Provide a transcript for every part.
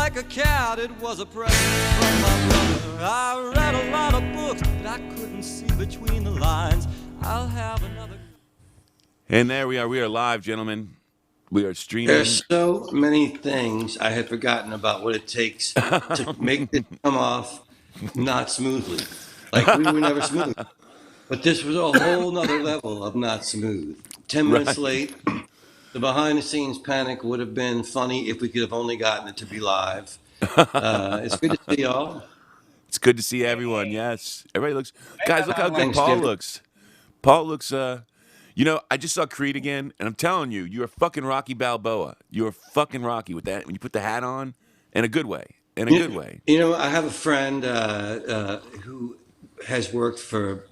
like a cat, it was a present from my brother. I read a lot of books, but I couldn't see between the lines. I'll have another. And there we are. We are live, gentlemen. We are streaming. There's so many things I had forgotten about what it takes to make this come off not smoothly. Like we were never smooth, but this was a whole nother level of not smooth. 10 minutes Right. late, the behind the scenes panic would have been funny if we could have only gotten it to be live. It's good to see y'all. It's good to see everyone. Hey, Yes. Everybody looks. I Guys, got look how on good like Paul Thanksgiving. looks. Paul looks. I just saw Creed again, and I'm telling you, you're fucking Rocky Balboa. You're fucking Rocky with that when you put the hat on, in a good way. In a good way. I have a friend who has worked for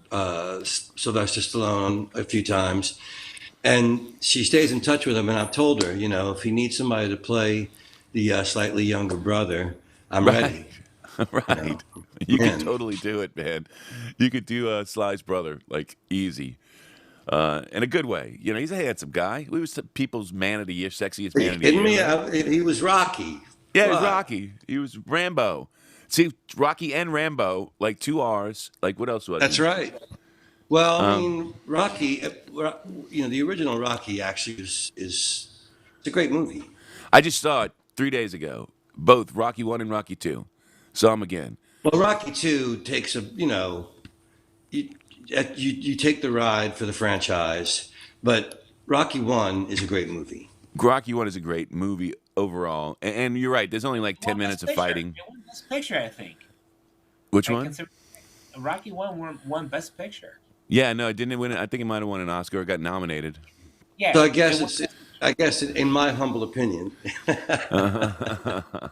Sylvester Stallone a few times, and she stays in touch with him. And I've told her, if he needs somebody to play the slightly younger brother, I'm Right. ready. You know, Right. You could man. totally do it, man. You could do Sly's brother like easy. In a good way. He's a handsome guy. He was the people's man of the year, sexiest Are man you of the kidding year, me? right? He was Rocky. Yeah, he's What? Rocky. He was Rambo. See, Rocky and Rambo, like two R's. Like, what else was That's he? right. Well, I Um, mean, Rocky. The original Rocky actually is it's a great movie. I just saw it 3 days ago. Both Rocky 1 and Rocky 2. Saw them again. Well, Rocky Two takes you, you take the ride for the franchise, but Rocky One is a great movie. Rocky 1 is a great movie overall. And you're right, there's only like it 10 won minutes Best of Picture. fighting. It won Best Picture, I think. Which I one? consider Rocky won Best Picture. Yeah, no, it didn't win it. I think it might have won an Oscar or got nominated. So Yeah, I it guess won. in my humble opinion,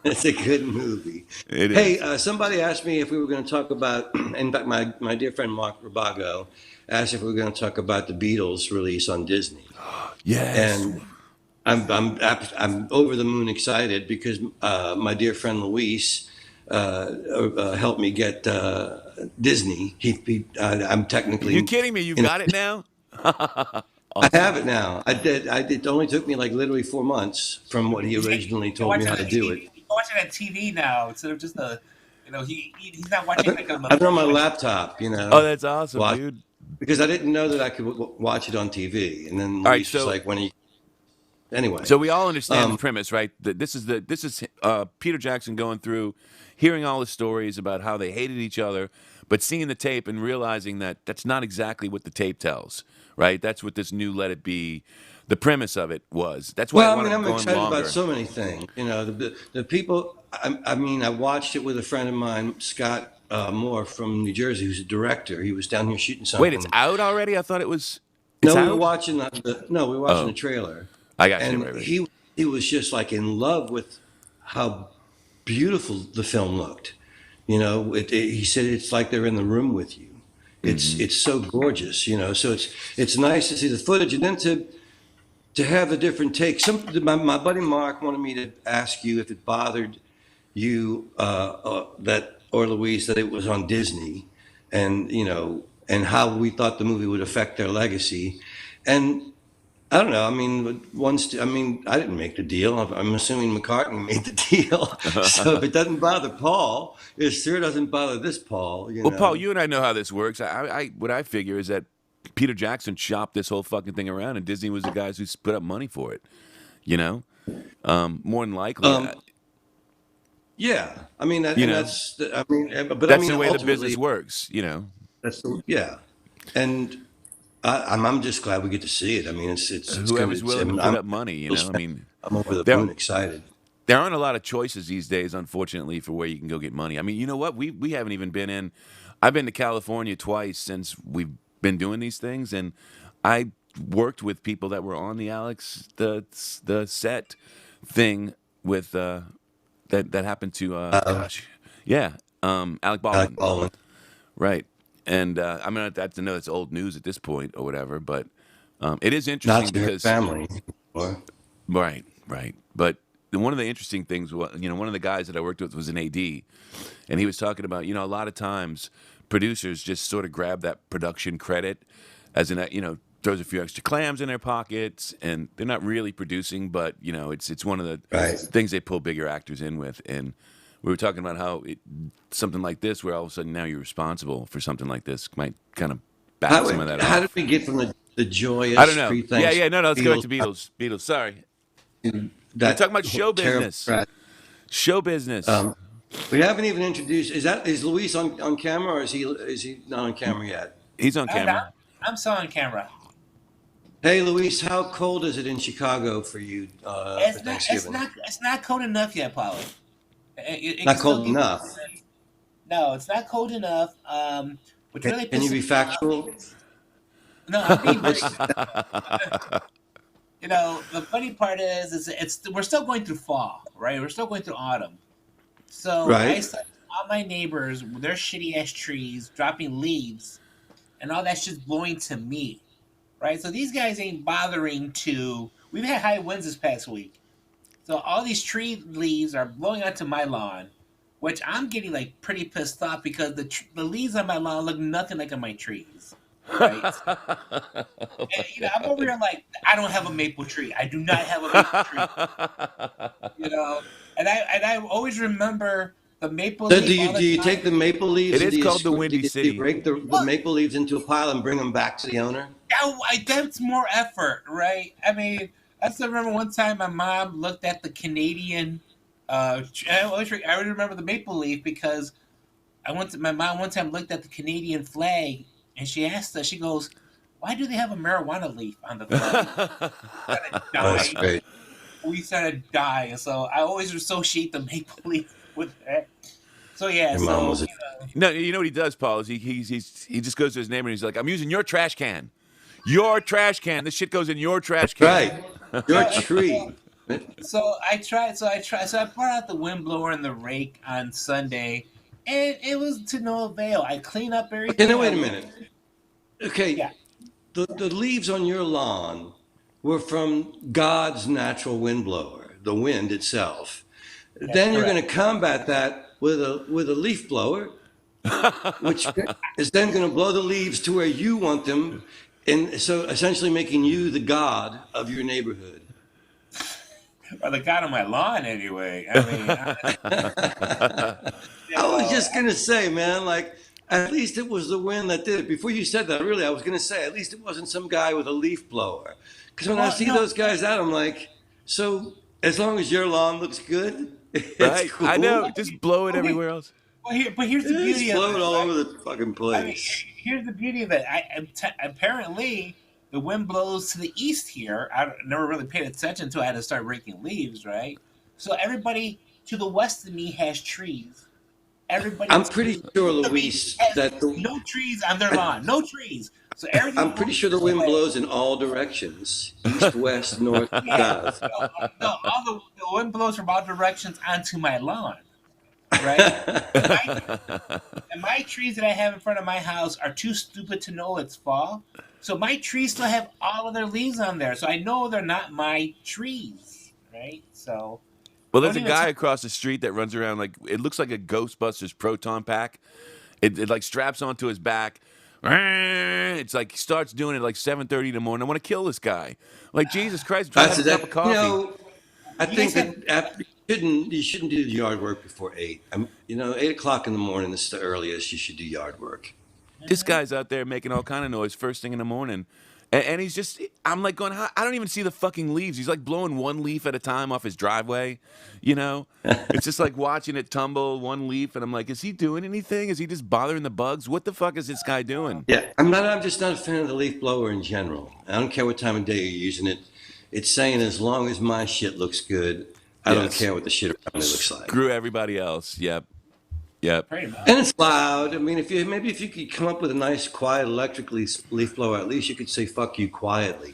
it's a good movie. It Hey, is. somebody asked me if we were going to talk about. In fact, my dear friend Mark Rabago asked if we were going to talk about the Beatles release on Disney, Yes. and I'm over the moon excited because my dear friend Luis helped me get Disney. I'm You technically, kidding me? You you know, got it now? I Awesome. have it now. I did. It only took me like literally 4 months from what he originally You can told me watch it how on to do TV. it. You can watch it on TV now instead of just he's not watching like on I've the been on my pretty much. laptop, Oh, that's awesome, watch dude. because I didn't know that I could watch it on TV. And then All right, Luis was so like, when he anyway. so we all understand the Um, premise, right? That this is Peter Jackson going through, hearing all the stories about how they hated each other, but seeing the tape and realizing that that's not exactly what the tape tells, right? That's what this new Let It Be, the premise of it was. That's why I well, I wound mean, up I'm going excited about longer. so many things. The people. I mean, I watched it with a friend of mine, Scott Moore from New Jersey, who's a director. He was down here shooting Wait, it's something. out already? I thought it was. It's No, we were out. watching no, we were watching the Oh, trailer, I got you. and Right, right. he was just like in love with how beautiful the film looked. He said it's like they're in the room with you. Hmm. It's so gorgeous. So it's nice to see the footage and then to have a different take. My buddy Mark wanted me to ask you if it bothered you that or Louise that it was on Disney, and how we thought the movie would affect their legacy, and I don't know. I mean, I didn't make the deal. I'm assuming McCartney made the deal. So if it doesn't bother Paul, it sure doesn't bother this Paul. Well, Paul, you and I know how this works. What I figure is that Peter Jackson shopped this whole fucking thing around, and Disney was the guys who put up money for it. You know, more than likely, Um, yeah. I mean, you and know, but I that's mean, the way the business ultimately, works. You know, yeah. And I'm just glad we get to see it. I mean, it's good. whoever's willing to put up money. You know, I mean, I'm over the there moon excited. there aren't a lot of choices these days, unfortunately, for where you can go get money. I mean, you know what? We haven't even been in. I've been to California twice since we've been doing these things, and I worked with people that were on the the set thing with that happened to Uh, gosh, yeah, Alec Alec Baldwin, Baldwin. right? And I mean, I have to know it's old news at this point or whatever, but it is Not interesting to her because family. Or, right, right. But one of the interesting things was, one of the guys that I worked with was an AD, and he was talking about, a lot of times producers just sort of grab that production credit as in, throws a few extra clams in their pockets, and they're not really producing, but it's one of the Right. things they pull bigger actors in with. And we were talking about how something like this, where all of a sudden now you're responsible for something like this, might kind of back some of that How off. did we get from the I don't joyous know. pre-Thanksgiving No. Let's go back to Beatles Beatles. Sorry, to we're talking about show terrible business. tragedy? Show business. We haven't even introduced. Is Luis on camera, or is he not on camera yet? He's on camera. I'm still on camera. Hey, Luis, how cold is it in Chicago for you for Thanksgiving? It's not cold enough yet, Paulie. It Not can still cold be- enough. No, it's not cold enough. Which really Can you be pisses me off. factual? No, I'm being very. The funny part is we're still going through fall, right? We're still going through autumn. So Right. I saw all my neighbors with their shitty ass trees dropping leaves, and all that's just blowing to me, right? So these guys ain't bothering to. We've had high winds this past week, so all these tree leaves are blowing onto my lawn, which I'm getting like pretty pissed off because the leaves on my lawn look nothing like on my trees. Right? And, I'm over here like I don't have a maple tree. I do not have a maple tree. And I always remember the maple. So leaf all do the you time. take the maple leaves? It and is do you called the scrape- Windy do you City. break the maple leaves into a pile and bring them back to the owner? That's more effort, right? I mean, I still remember one time my mom looked at the Canadian. I always remember the maple leaf because my mom one time looked at the Canadian flag and she asked us. She goes, "Why do they have a marijuana leaf on the flag?" That's great. We started dying. So I always associate the maple leaf with that. So yeah, Your mom was a- No, you know what he does, Paul? Is he just goes to his neighbor and he's like, "I'm using your trash can. Your trash can. This shit goes in your trash can." Right. Your tree. So I tried. So I brought out the windblower and the rake on Sunday, and it was to no avail. I cleaned up everything. Okay, now wait a minute. Okay, Yeah. the leaves on your lawn were from God's natural windblower, the wind itself. Then you're going to combat that with a leaf blower, which is then going to blow the leaves to where you want them, and so essentially making you the god of your neighborhood. Or the god on my lawn, anyway. I mean, I was just going to say, man, like, at least it was the wind that did it. Before you said that, really, I was going to say, at least it wasn't some guy with a leaf blower. Because when I see those guys out, I'm like, so as long as your lawn looks good, it's Right? cool. I know. Just blow it everywhere else. but here's the beauty Just of blow it. it all right? over the fucking I mean, place. here's the beauty of it. Apparently, the wind blows to the east here. I never really paid attention until I had to start raking leaves, right? So everybody to the west of me has trees. Everybody. I'm pretty sure, to the Luis, east has that no trees on their lawn. No trees. So everything. I'm pretty sure the wind blows in all directions: east, west, north, south. All the wind blows from all directions onto my lawn, right? and my trees that I have in front of my house are too stupid to know it's fall. So my trees still have all of their leaves on there. So I know they're not my trees, right? So Well, there's a Don't even guy talk- across the street that runs around like it looks like a Ghostbusters proton pack. It like straps onto his back. It's like he starts doing it like 7:30 in the morning. I want to kill this guy. Like Jesus Christ, I'm trying to have a cup of coffee. I You think guys that after, you shouldn't do yard work before 8. 8 o'clock in the morning is the earliest you should do yard work. This guy's out there making all kind of noise first thing in the morning. And he's just, I'm like going, I don't even see the fucking leaves. He's like blowing one leaf at a time off his driveway, It's just like watching it tumble one leaf. And I'm like, is he doing anything? Is he just bothering the bugs? What the fuck is this guy doing? Yeah, I'm just not a fan of the leaf blower in general. I don't care what time of day you're using it. It's saying as long as my shit looks good, I don't Yes. care what the shit around it looks like. Screw everybody else. Yep. pretty much. And it's loud. I mean, if you could come up with a nice, quiet electric leaf blower, at least you could say "fuck you" quietly,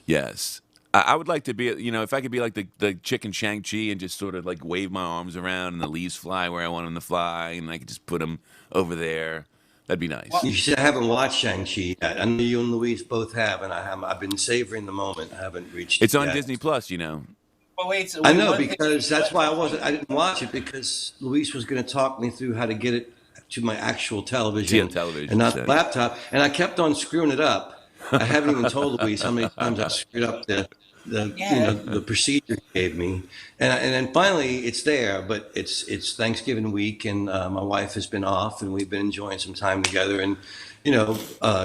Yes. I would like to be, if I could be like the chicken Shang-Chi and just sort of like wave my arms around and the leaves fly where I want them to fly and I could just put them over there. That'd be nice. You should. I haven't watched Shang-Chi yet. I know you and Luis both have, and I've been savoring the moment. I haven't reached. It's it on yet. Disney Plus, But wait, so I know one thing- because that's why I didn't watch it because Luis was going to talk me through how to get it to my actual television, Yeah, television and not set. the laptop. And I kept on screwing it up. I haven't even told Louise how many times I screwed up Yeah. the procedure he gave me, and then finally it's there. But it's Thanksgiving week, and my wife has been off, and we've been enjoying some time together. And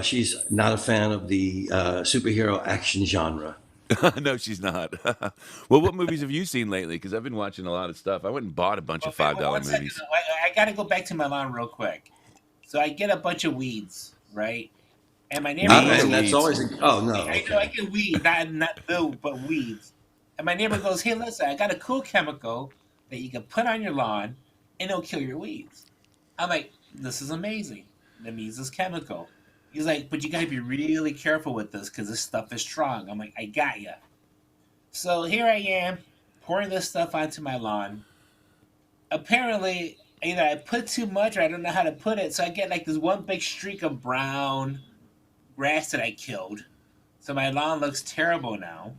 she's not a fan of the superhero action genre. No, she's not. Well, what movies have you seen lately? Because I've been watching a lot of stuff. I went and bought a bunch of Okay, $5 one second. movies. I got to go back to my lawn real quick. So I get a bunch of weeds, right? And my neighbor Weeds goes, or And that's weeds? always oh no, I know I okay. get weed, not no, but weeds. And my neighbor goes, "Hey, listen, I got a cool chemical that you can put on your lawn, and it'll kill your weeds." I'm like, "This is amazing." That means this chemical. He's like, "But you gotta be really careful with this because this stuff is strong." I'm like, "I got ya." So here I am pouring this stuff onto my lawn. Apparently, either I put too much or I don't know how to put it, so I get like this one big streak of brown grass that I killed. So my lawn looks terrible now.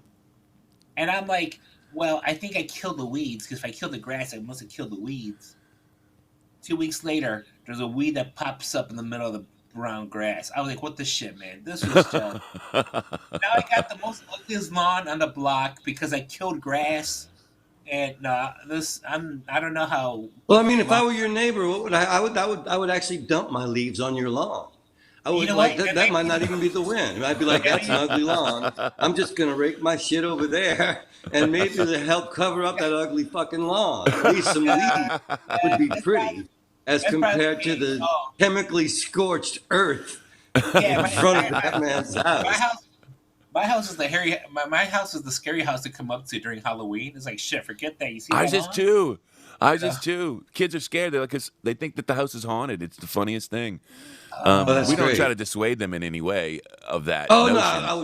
And I'm like, well, I think I killed the weeds because if I killed the grass, I must have killed the weeds. 2 weeks later, there's a weed that pops up in the middle of the brown grass. I was like, what the shit, man? This was just. Now I got the most ugliest lawn on the block because I killed grass. And I don't know how. Well, I mean, if I Lawn, were your neighbor, what would I would actually dump my leaves on your lawn. I you would know what? like that. That might not even be the win. I'd be like, that's an ugly lawn. I'm just gonna rake my shit over there, and maybe to help cover up that ugly fucking lawn. At least some leaves would be That's probably pretty, as that's probably compared to me. the Oh, chemically scorched earth yeah, in front of that man's my house. house. My house is the hairy. My house is the scary house to come up to during Halloween. It's like shit. Forget that. You see I that just lawn? too. I Yeah. just too. Kids are scared. They're like, 'cause they think that the house is haunted. It's the funniest thing. Oh, that's We don't try to great. dissuade them in any way of that Oh no,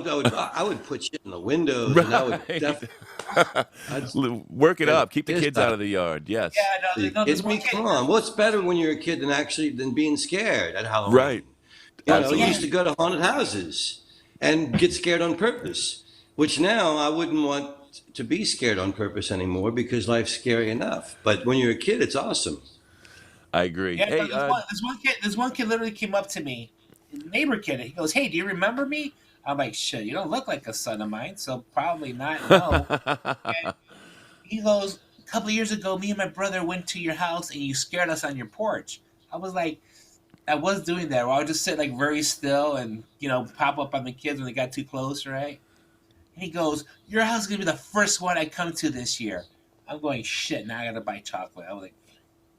notion. I would put shit in the windows, and I would Right. definitely I'd Work it scare the up. Keep the piss kids out out of of the yard. Yeah, Yes. Are you no. There's kidding one me? kid. Come on. What's better when you're a kid than being scared at Right. Halloween? You Yeah, used Absolutely. to go to haunted houses and get scared on purpose, which now I wouldn't want to be scared on purpose anymore because life's scary enough. But when you're a kid, it's awesome. I agree. yeah. No, Hey, there's one kid. This one kid literally came up to me, neighbor kid. He goes, "Hey, do you remember me?" I'm like, "Shit, you don't look like a son of mine, so probably not. No." And he goes, "A couple of years ago, me and my brother went to your house and you scared us on your porch." I was like, I was doing that. Where I would just sit like very still and pop up on the kids when they got too close, right? And he goes, "Your house is gonna be the first one I come to this year." I'm going, "Shit, now I gotta buy chocolate." I was like,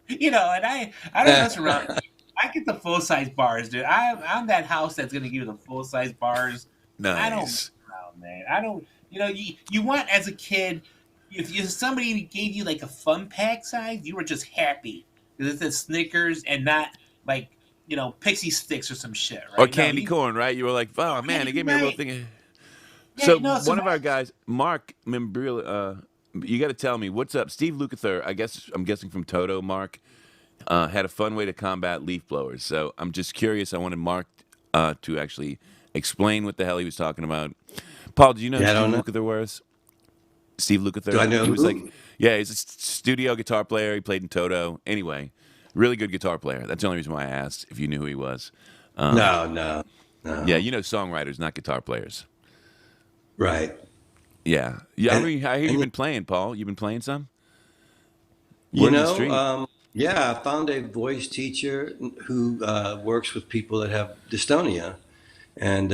and I don't mess around. I get the full size bars, dude. I'm that house that's gonna give you the full size bars. I don't mess nice. around, man. I don't. You want as a kid, if somebody gave you like a fun pack size, you were just happy because it said Snickers and not like pixie sticks or some shit, Or right? No, candy you corn, right? You were like, oh man, they candy, gave me a little right? thing. Yeah, So no. So one of my our guys, Mark Membril, you got to tell me what's up. Steve Lukather, I'm guessing from Toto. Mark had a fun way to combat leaf blowers. So I'm just curious. I wanted Mark to actually explain what the hell he was talking about. Paul, do you know who Yeah, I Steve don't know. Lukather was? Steve Do I Lukather. know He was like, who? yeah, he's a studio guitar player. He played in Toto. Anyway, really good guitar player. That's the only reason why I asked if you knew who he was. No, no, Yeah, no. you know songwriters, not guitar players. Right. Yeah, yeah. And I hear you've and been playing, Paul. You've been playing some You word on the know, street. yeah, I found a voice teacher who works with people that have dystonia, and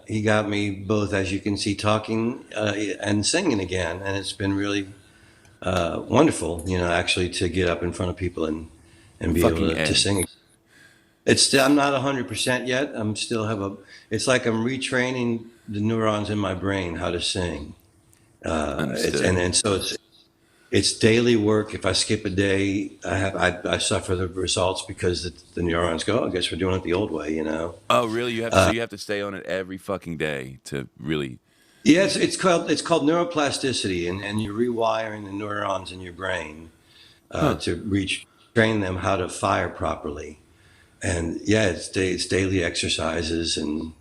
he got me both, as you can see, talking and singing again, and it's been really wonderful, actually to get up in front of people and be able Fucking to A. sing. It's still, I'm not 100% yet. I'm still have a. It's like I'm retraining the neurons in my brain how to sing. It's Understood. and so it's daily work. If I skip a day, I suffer the results because the neurons go, "Oh, I guess we're doing it the old way. Oh, really? You have to stay on it every fucking day to really. Yeah, it's called neuroplasticity, and you're rewiring the neurons in your brain Huh. to train them how to fire properly. And yeah, it's daily exercises and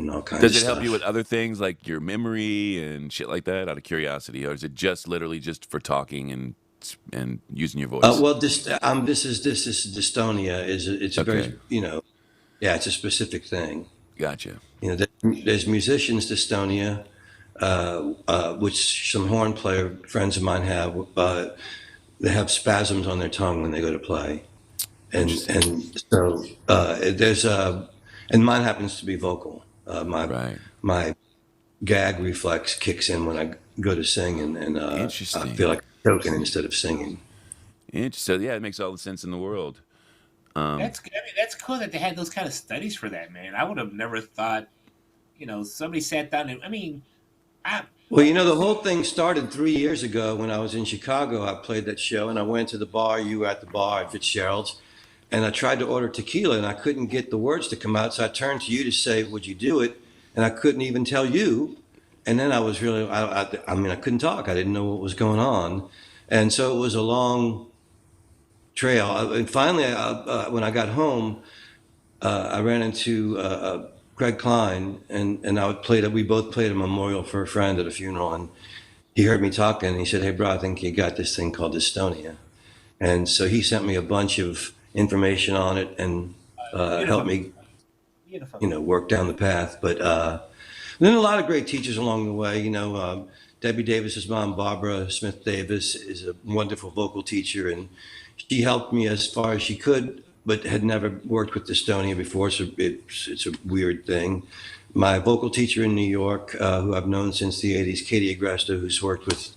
all kinds of Does it help you with stuff. other things like your memory and shit like that? Out of curiosity, or is it just literally just for talking and using your voice? Well, this is dystonia. It's a very Okay. yeah, it's a specific thing. Gotcha. There's musicians dystonia, which some horn player friends of mine have. They have spasms on their tongue when they go to play, and Interesting. so there's and mine happens to be vocal. Right. My gag reflex kicks in when I go to sing, and I Interesting. feel like I'm choking instead of singing. Interesting. So, yeah, it makes all the sense in the world. Um, That's good. I mean, that's cool that they had those kind of studies for that, man. I would have never thought, somebody sat down and I mean, I Well, the whole thing started 3 years ago when I was in Chicago. I played that show, and I went to the bar. You were at the bar at Fitzgerald's, and I tried to order tequila, and I couldn't get the words to come out. So I turned to you to say, "Would you do it?" And I couldn't even tell you. And then I was really, I mean, I couldn't talk. I didn't know what was going on, and so it was a long trail. And finally, when I got home, I ran into Greg Klein, and we both played a memorial for a friend at a funeral, and he heard me talking, and he said, "Hey, bro, I think you got this thing called dystonia." And so he sent me a bunch of information on it and helped beautiful, me, beautiful. work down the path. But then a lot of great teachers along the way. Debbie Davis's mom, Barbara Smith Davis, is a wonderful vocal teacher, and she helped me as far as she could, but had never worked with dystonia before, so it's a weird thing. My vocal teacher in New York, who I've known since the '80s, Katie Agresta, who's worked with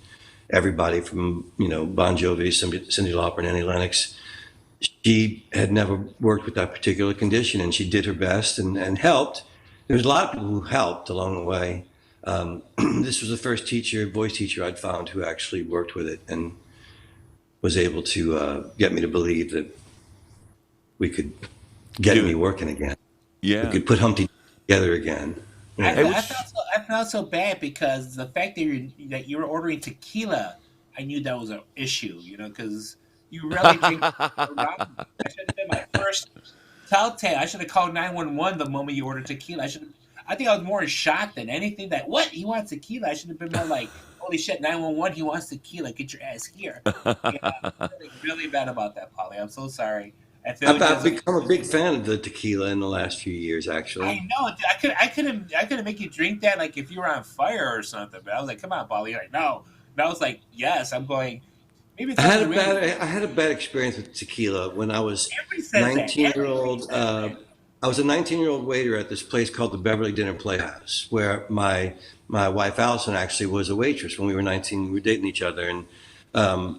everybody from Bon Jovi, Cyndi Lauper, and Annie Lennox. She had never worked with that particular condition, and she did her best and helped. There was a lot of people who helped along the way. This was the first voice teacher I'd found who actually worked with it and was able to get me to believe that we could get do me it. working again. We Yeah. could put Humpty together again. I, Hey, fe- I which, felt so I felt so bad because the fact that you were ordering tequila, I knew that was an issue. Because you really drink around. That should have been my first telltale. I should have called 911 the moment you ordered tequila. I think I was more in shock than anything. That what he wants tequila. I should have been more like, holy shit, 911. He wants tequila. Get your ass here. Yeah, I'm feeling really bad about that, Polly. I'm so sorry. I feel I've because become a big fan of the tequila in the last few years, I actually. know. I couldn't make you drink that like if you were on fire or something. But I was like, come on, Polly. You're like, no. And I was like, yes. I'm going. Maybe it's something really. I had a bad experience with tequila when I was Everybody says that. 19-year-old. Everybody says that. I was a 19-year-old waiter at this place called the Beverly Dinner Playhouse, where my wife Allison actually was a waitress when we were 19. We were dating each other, and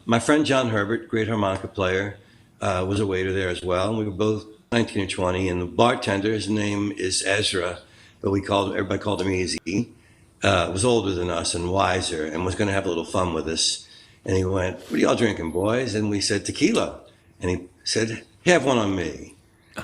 my friend John Herbert, great harmonica player, was a waiter there as well. And we were both 19 or 20. And the bartender, his name is Ezra, but everybody called him Easy. Was older than us and wiser, and was going to have a little fun with us. And he went, "What are y'all drinking, boys?" And we said, "Tequila." And he said, "Have one on me."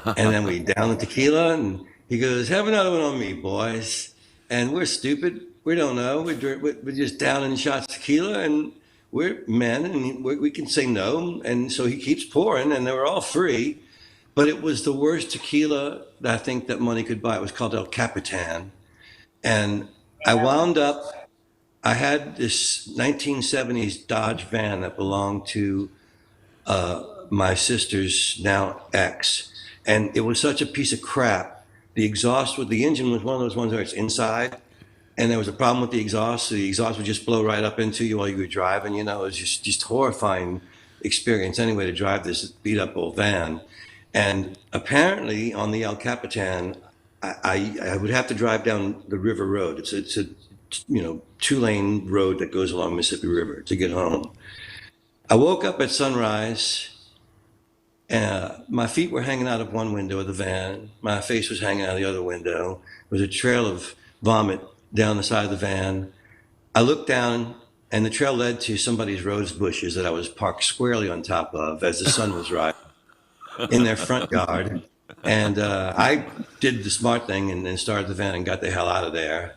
And then we downed the tequila, and he goes, "Have another one on me, boys." And we're stupid. We don't know. We're just downing shots of tequila, and we're men, and we can say no. And so he keeps pouring, and they were all free. But it was the worst tequila that I think that money could buy. It was called El Capitan. And I wound up, I had this 1970s Dodge van that belonged to my sister's now ex, and it was such a piece of crap. The engine was one of those ones where it's inside, and there was a problem with the exhaust. So the exhaust would just blow right up into you while you were driving. It was just horrifying experience anyway to drive this beat up old van. And apparently on the El Capitan, I would have to drive down the River Road. It's a 2-lane road that goes along Mississippi River to get home. I woke up at sunrise. My feet were hanging out of one window of the van. My face was hanging out of the other window. There was a trail of vomit down the side of the van. I looked down, and the trail led to somebody's rose bushes that I was parked squarely on top of as the sun was rising in their front yard. And I did the smart thing and then started the van and got the hell out of there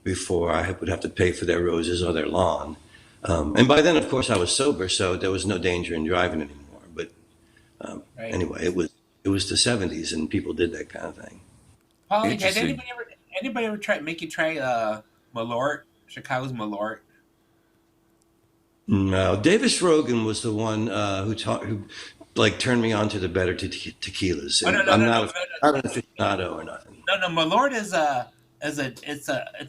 before I would have to pay for their roses or their lawn. And by then, of course, I was sober, so there was no danger in driving anymore. But Right. anyway, it was the '70s, and people did that kind of thing. Polly, had interesting. anybody ever make you try Malort, Chicago's Malort? No, Davis Rogan was the one who like turn me on to the better tequilas. Oh no And no I'm no no not no not an aficionado or nothing. no no. Malort is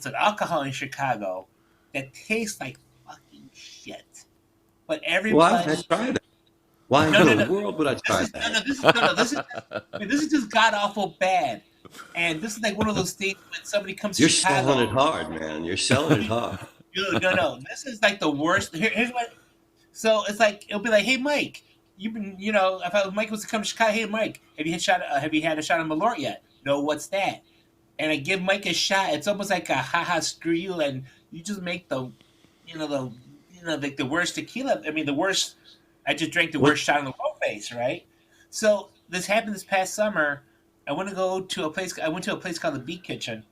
an alcohol in Chicago that tastes like fucking shit. But Why would I everybody try that? Why no in no the no. world would I This try is no that? no this is just god awful bad. And this is like one of those things when somebody comes to You're selling it Chicago. hard, man. You're selling it hard. Dude, no no. This is like the worst. Here's what. So it's like it'll be like, hey Mike, you've been if Mike was to come to Chicago, hey Mike, have you had a shot of Malort yet? No, what's that? And I give Mike a shot. It's almost like a haha screw you, and you just make the like the worst tequila. I mean the worst. I just drank the What? worst shot in the world face, right? So this happened this past summer. I went to a place called the Beat Kitchen,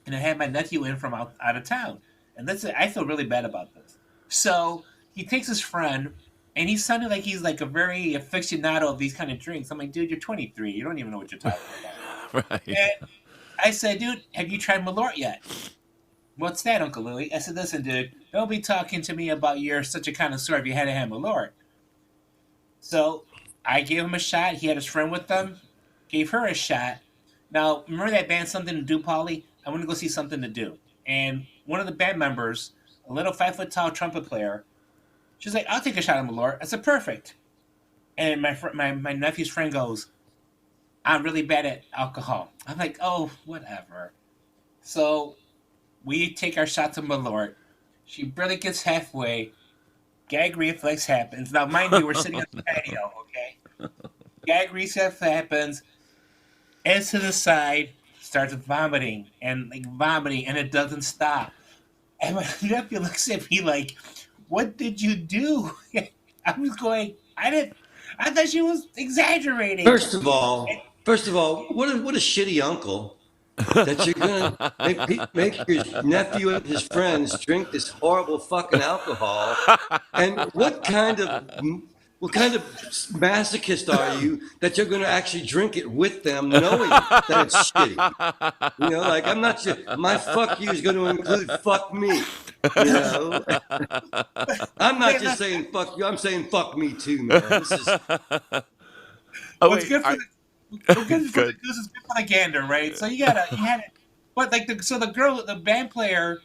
and I had my nephew in from out of town. And I feel really bad about this. So he takes his friend, and he's sounding like he's like a very aficionado of these kind of drinks. I'm like, dude, you're 23. You don't even know what you're talking about. Right. And I said, dude, have you tried Malort yet? What's that, Uncle Louie? I said, listen, dude, don't be talking to me about you're such a connoisseur if you hadn't had Malort. So I gave him a shot. He had his friend with them, gave her a shot. Now, remember that band Something to Do, Polly? I want to go see Something to Do. And one of the band members, a little 5 foot tall trumpet player, she's like, I'll take a shot of Malort. I said, perfect. And my nephew's friend goes, I'm really bad at alcohol. I'm like, oh, whatever. So we take our shots of Malort. She barely gets halfway. Gag reflex happens. Now, mind you, we're sitting on the patio, okay? Gag reflex happens. Ends to the side, starts vomiting, and it doesn't stop. And my nephew looks at me like, what did you do? I was going, I thought she was exaggerating. First of all, what a shitty uncle that you're gonna make your nephew and his friends drink this horrible fucking alcohol. And what kind of masochist are you that you're gonna actually drink it with them, knowing that it's shitty? Like I'm not sure. My fuck you is going to include fuck me. You know, I'm not just saying fuck you. I'm saying fuck me too, man. This is Oh What's wait, good for good. this is good for the gander, right? So you had it, but like the girl, the band player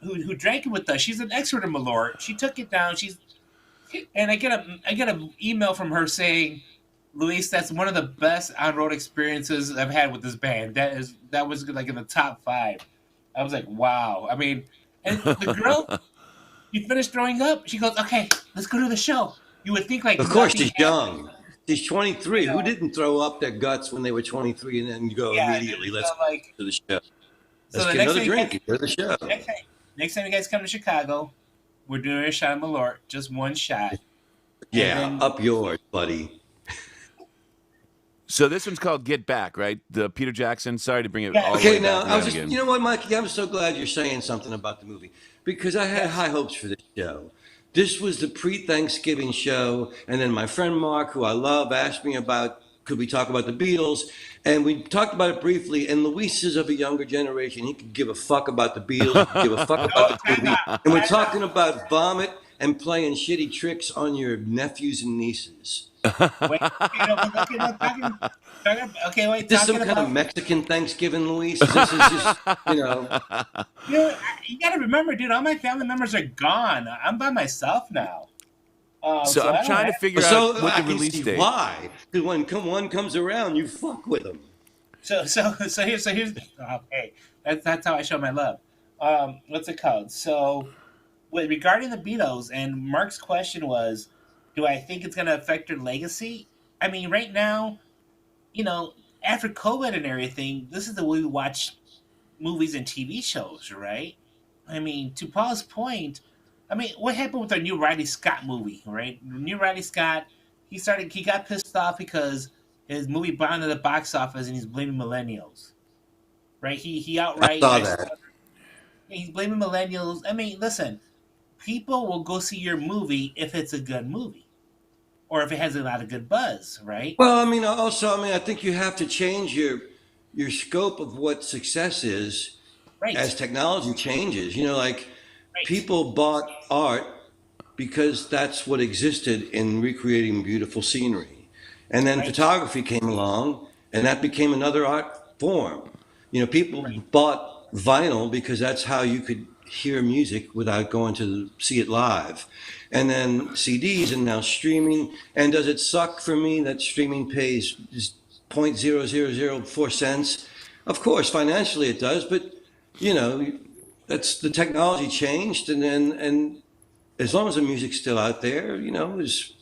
who drank it with us, she's an expert in Malort. She took it down. And I get an email from her saying, Luis, that's one of the best on road experiences I've had with this band. That was like in the top 5. I was like, wow. I mean, and the girl, she finished throwing up. She goes, okay, let's go to the show. You would think like of course nothing she's happened, young. She's 23. you Who know? didn't throw up their guts when they were 23 and then go Yeah. immediately? So Let's go like, to the show. so Let's the get another drink. Go to the show. next time you guys come to Chicago, we're doing a shot of Malort, just one shot, and Yeah, then up yours, buddy. So this one's called Get Back, right? The Peter Jackson. Sorry to bring it yeah. all the Okay, way now back I was around just, again. you know what, Mikey? I'm so glad you're saying something about the movie because I had Yes. high hopes for this show. This was the pre-Thanksgiving show, and then my friend Mark, who I love, asked me about could we talk about the Beatles, and we talked about it briefly. And Luis is of a younger generation; he could give a fuck about the Beatles, he could give a fuck about No, the time movie, out. and we're Time out. talking about vomit and playing shitty tricks on your nephews and nieces. Wait, okay, no, okay, no, okay, wait, Is this some talking kind of about, Mexican Thanksgiving, Luis? This is just, you know. you gotta remember, dude, all my family members are gone. I'm by myself now. So So I'm I don't trying to have, figure out So what I the can release see date. why. Because when one comes around, you fuck with them. so here's, okay, that's how I show my love. What's it called? So, regarding the Beatles, and Mark's question was, do I think it's gonna affect their legacy? I mean, right now, you know, after COVID and everything, this is the way we watch movies and TV shows, right? I mean, to Paul's point, I mean, what happened with our new Riley Scott movie, right? New Riley Scott, he got pissed off because his movie bombed at the box office and he's blaming millennials, right? He I outright, saw that. he's blaming millennials. I mean, listen, people will go see your movie if it's a good movie or if it has a lot of good buzz, right? Well, I mean, also, I mean, I think you have to change your scope of what success is as Right, technology changes. Like right. people bought art because that's what existed in recreating beautiful scenery. And then Right. photography came along, and that became another art form. You know, people Right. bought vinyl because that's how you could hear music without going to see it live. And then CDs and now streaming. And does it suck for me that streaming pays just 0.0004 cents? Of course, financially it does, but you know, that's the technology changed, and as long as the music's still out there, you know, is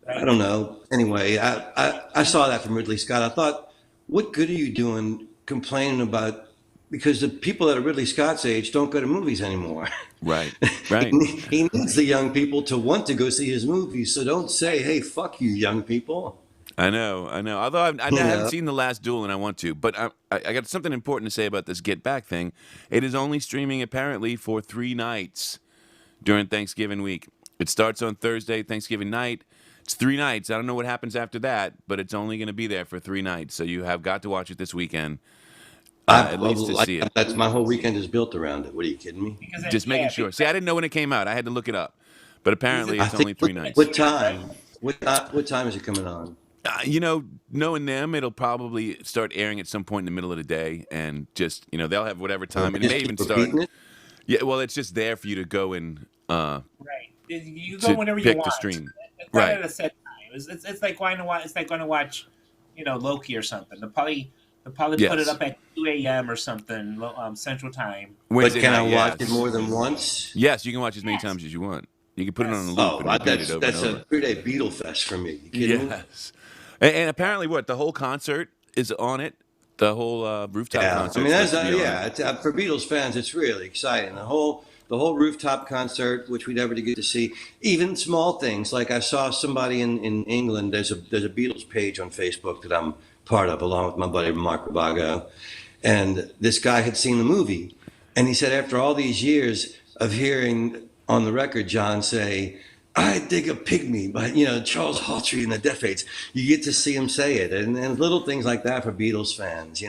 I Right. don't know. Anyway, I saw that from Ridley Scott. I thought, what good are you doing complaining about? Because the people that are Ridley Scott's age don't go to movies anymore. Right. he, Right. he needs the young people to want to go see his movies. So don't say, "Hey, fuck you, young people." I know, I know. Although I You haven't know, seen The Last Duel and I want to, but I got something important to say about this Get Back thing. It is only streaming apparently for 3 nights during Thanksgiving week. It starts on Thursday, Thanksgiving night. It's 3 nights. I don't know what happens after that, but it's only going to be there for 3 nights. So you have got to watch it this weekend, I, at least to see it. that's my whole weekend is built around it. What are you kidding me? Because Just making yeah, sure. See, I didn't know when it came out. I had to look it up, but because apparently I it's think only 3 nights. what time? What time is it coming on? You know, knowing them, it'll probably start airing at some point in the middle of the day, and just they'll have whatever time, and it Just may keep even start. repeating it. Yeah, well, it's just there for you to go and right, you go to whenever you pick to want. stream. It's not Right. at a set time. It's like going to watch. It's like going to watch, Loki or something. They'll probably put it Yes. up at 2 a.m. or something, Central Time. But Wednesday can I night. watch it Yes. more than once? Yes, you can watch as many Yes. times as you want. You can put it on a Yes. loop and repeat it over That's and a over. 3-day Beatle fest for me. You kidding me? Yes. And apparently, what the whole concert is on it. The whole rooftop Yeah, I concert mean is that's supposed to be on it. yeah. For Beatles fans, it's really exciting. The whole rooftop concert, which we never did get to see. Even small things like I saw somebody in England. There's a Beatles page on Facebook that I'm part of, along with my buddy Mark Rabago, and this guy had seen the movie, and he said after all these years of hearing on the record John say, "I dig a pygmy," by Charles Hawtrey and the Deaf Aids, you get to see him say it, and little things like that for Beatles fans.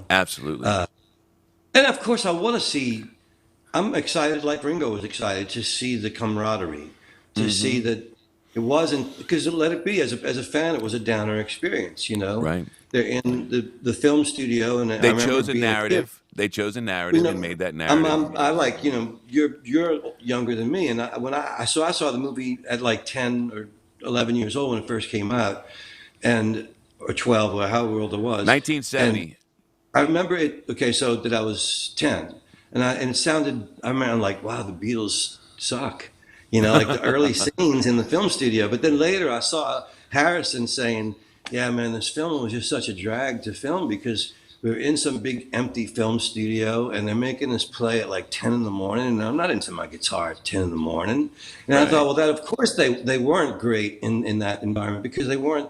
Absolutely. And of course, I want to see. I'm excited, like Ringo was excited, to see the camaraderie, to see that it wasn't because Let It Be as a fan, it was a downer experience. Right. They're in the film studio, and I They remember chose a being kid. narrative. They chose a narrative and made that narrative. I like you're younger than me, and I saw the movie at like 10 or 11 years old when it first came out, and or 12 or however old I was, and 1970. I remember it. Okay, so that I was 10, and it sounded. I remember I'm like, wow, the Beatles suck. Like the early scenes in the film studio. But then later, I saw Harrison saying, "Yeah, man, this film was just such a drag to film because we were in some big empty film studio, and they're making us play at like 10 in the morning, and I'm not into my guitar at 10 in the morning." And I Right. thought, well, that of course they weren't great in that environment because they weren't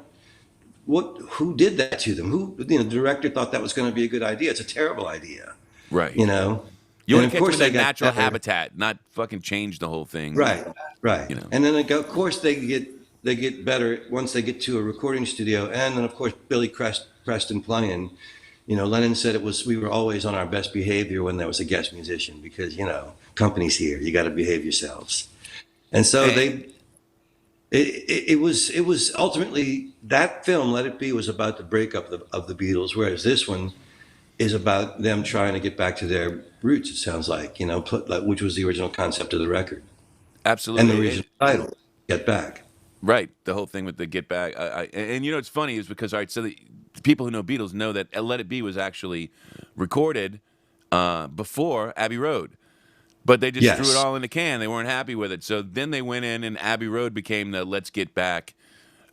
who did that to them? The director thought that was going to be a good idea. It's a terrible idea, Right. you know. You And want to of catch them course in they their got natural better. habitat, not fucking change the whole thing. Right, right. You know. And then of course they get better once they get to a recording studio, and then of course Billy Preston playing. Lennon said we were always on our best behavior when there was a guest musician because company's here, you got to behave yourselves. And so it was ultimately that film, Let It Be, was about the breakup of the Beatles, whereas this one is about them trying to get back to their roots. It sounds like which was the original concept of the record and the Absolutely. original title, Get Back. Right. The whole thing with the Get Back. And it's funny is because, all right, so the people who know Beatles know that Let It Be was actually recorded before Abbey Road. But they just threw it Yes. all in the can. They weren't happy with it. So then they went in, and Abbey Road became the Let's Get Back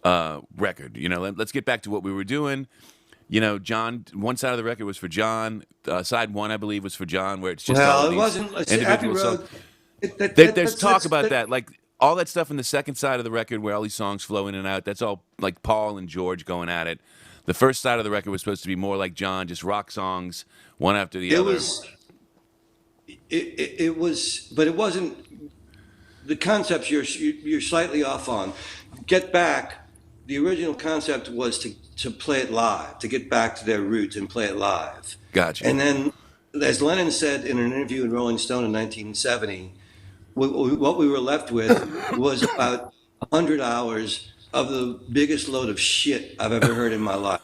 record. Let's get back to what we were doing. John, one side of the record was for John. Side one, I believe, was for John, where it's just all Well, of it these wasn't. Let's see, Abbey individual songs. Road. There's talk about that. Like, all that stuff in the second side of the record where all these songs flow in and out, that's all like Paul and George going at it. The first side of the record was supposed to be more like John, just rock songs, one after the It other. was. It was, but it wasn't. The concepts you're slightly off on. Get Back. The original concept was to play it live, to get back to their roots and play it live. Gotcha. And then, as Lennon said in an interview in Rolling Stone in 1970, what we were left with was about 100 hours of the biggest load of shit I've ever heard in my life.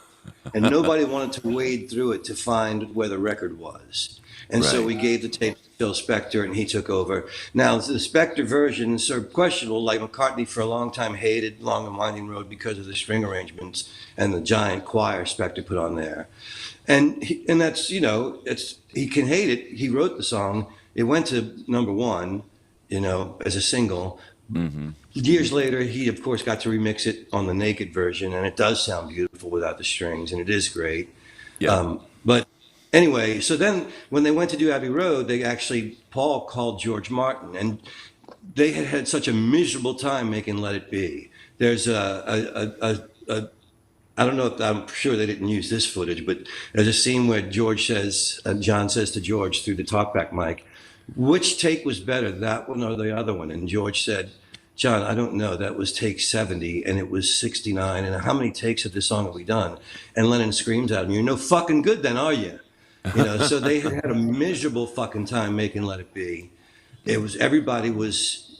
And nobody wanted to wade through it to find where the record was. And so Right. we gave the tape to Phil Spector, and he took over. Now, the Spector version is sort of questionable. Like McCartney for a long time hated Long and Winding Road because of the string arrangements and the giant choir Spector put on there. And that's, it's he can hate it. He wrote the song. It went to number one, as a single. Years later, he of course got to remix it on the naked version, and it does sound beautiful without the strings, and it is great. Yeah. But anyway, so then when they went to do Abbey Road, Paul called George Martin, and they had had such a miserable time making Let It Be. There's I don't know if I'm sure they didn't use this footage, but there's a scene where John says to George through the talkback mic, which take was better, that one or the other one? And George said, John, I don't know. That was take 70 and it was 69. And how many takes of this song have we done? And Lennon screams at him, you're no fucking good then, are you? So they had a miserable fucking time making Let It Be. Everybody was,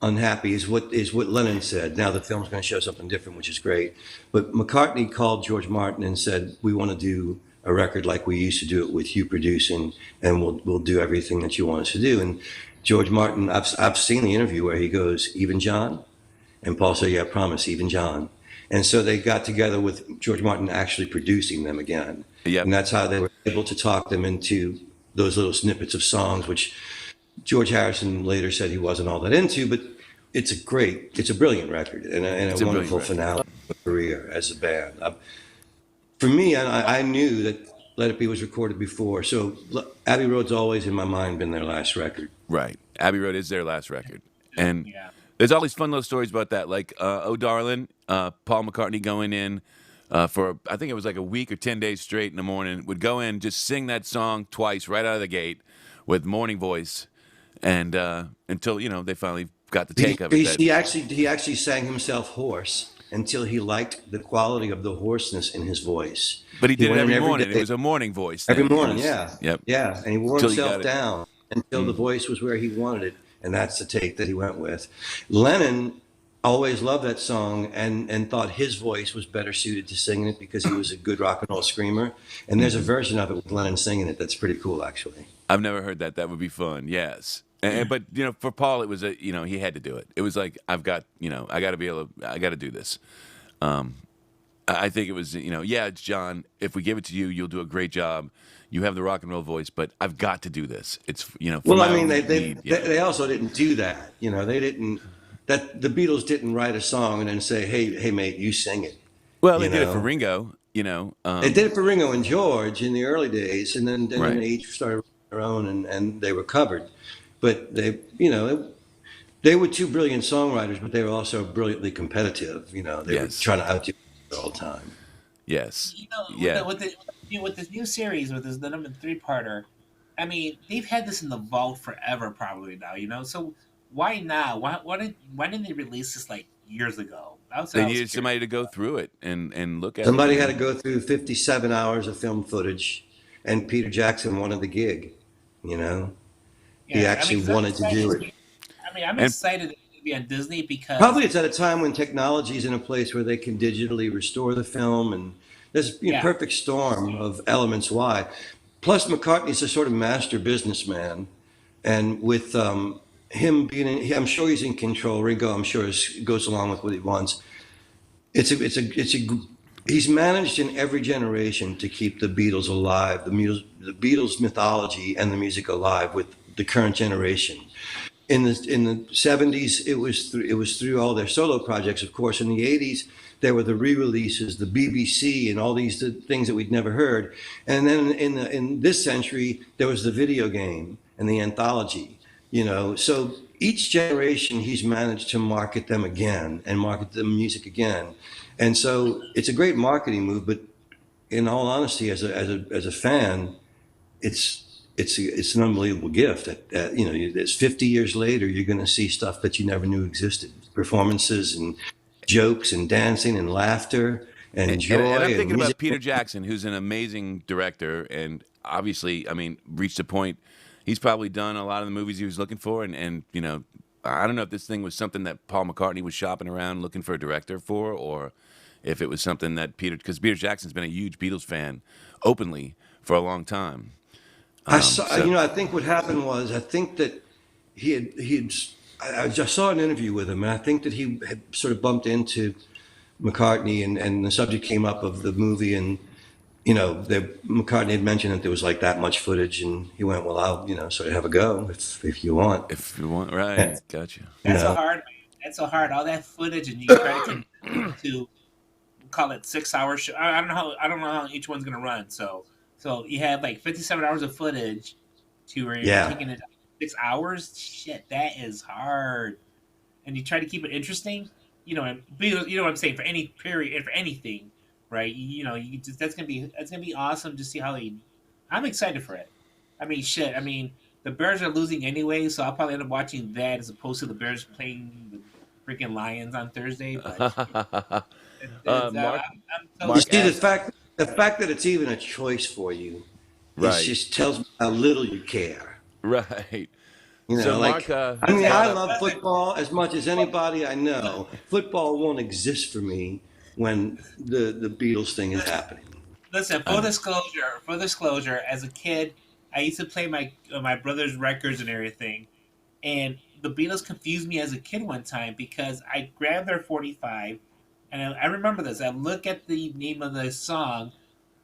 unhappy is what Lennon said. Now the film's going to show something different, which is great. But McCartney called George Martin and said, we want to do a record like we used to do it with you producing, and we'll do everything that you want us to do. And George Martin, I've seen the interview where he goes, even John? And Paul said, yeah, I promise, even John. And so they got together with George Martin actually producing them again. Yep. And that's how they were able to talk them into those little snippets of songs, which George Harrison later said he wasn't all that into, but it's a brilliant record and a wonderful finale of a career as a band. For me, I knew that Let It Be was recorded before, so Abbey Road's always in my mind been their last record. Right. Abbey Road is their last record. And Yeah. there's all these fun little stories about that. Like, Oh Darlin', Paul McCartney going in for, I think it was like a week or 10 days straight in the morning, would go in, just sing that song twice right out of the gate with morning voice. And until, they finally got the take of it. He actually sang himself hoarse until he liked the quality of the hoarseness in his voice. But he did it every morning. Day. It was a morning voice. Every morning, yeah. Yep. Yeah, and he wore himself down until the voice was where he wanted it, and that's the take that he went with. Lennon always loved that song and thought his voice was better suited to singing it because he was a good rock and roll screamer. And there's a version of it with Lennon singing it that's pretty cool, actually. I've never heard that. That would be fun. Yes. But for Paul, it was he had to do it. It was like I got to do this. I think it was it's John. If we give it to you, you'll do a great job. You have the rock and roll voice, but I've got to do this. It's Well, I mean, they also didn't do that. They didn't. That the Beatles didn't write a song and then say, hey mate, you sing it. Well, they did it for Ringo. They did it for Ringo and George in the early days, and then they each started their own, and they were covered. But they were two brilliant songwriters, but they were also brilliantly competitive. They were trying to outdo all the time. Yes. With this new series, with the number 3-parter, I mean, they've had this in the vault forever, probably now. So why now? Why didn't they release this like years ago? They needed somebody to go through it and look at it. Somebody had to go through 57 hours of film footage, and Peter Jackson wanted the gig. He actually wanted to do it. I mean, I'm excited to be on Disney because probably it's at a time when technology is in a place where they can digitally restore the film, and there's a perfect storm of elements. Why? Plus, McCartney's a sort of master businessman, and with him being, I'm sure he's in control. Ringo, I'm sure, goes along with what he wants. He's managed in every generation to keep the Beatles alive, the Beatles mythology and the music alive with the current generation. In the 70s, it was through all their solo projects, of course. In the 80s, there were the re-releases, the BBC, and all these things that we'd never heard. And then in this century, there was the video game and the anthology. So each generation, he's managed to market them again and market the music again. And so it's a great marketing move, but in all honesty, as a fan, it's an unbelievable gift. It's 50 years later, you're going to see stuff that you never knew existed, performances and jokes and dancing and laughter and joy. And I'm thinking about Peter Jackson, who's an amazing director, and obviously, reached a point he's probably done a lot of the movies he was looking for, and you know, I don't know if this thing was something that Paul McCartney was shopping around looking for a director for, or if it was something that because Peter Jackson's been a huge Beatles fan openly for a long time. I saw, So I think what happened was, I think that he had, I just saw an interview with him, and I think that he had sort of bumped into McCartney, and the subject came up of the movie, and McCartney had mentioned that there was like that much footage, and he went, "Well, I'll sort of have a go if you want." if you want, right, And, gotcha. you That's so know, hard. That's so hard. All that footage, and you try to condense it to call it 6 hours. I don't know how. I don't know how each one's gonna run. So you have like 57 hours of footage to where you're yeah, taking it 6 hours. Shit, that is hard. And you try to keep it interesting. And you know what I'm saying, for any period, for anything, right? That's gonna be awesome to see how they. I'm excited for it. I mean, shit. I mean, the Bears are losing anyway, so I'll probably end up watching that as opposed to the Bears playing the freaking Lions on Thursday. But Mark, I'm you Mark see totally. the asked, fact that it's even a choice for you, it right, just tells me how little you care. right. So Mark Like, I mean, brought I up, love football as much as anybody I know. Football won't exist for me when the Beatles thing is happening. Listen, I know, full disclosure, as a kid, I used to play my brother's records and everything, and the Beatles confused me as a kid one time because I grabbed their 45, and I remember this. I look at the name of the song,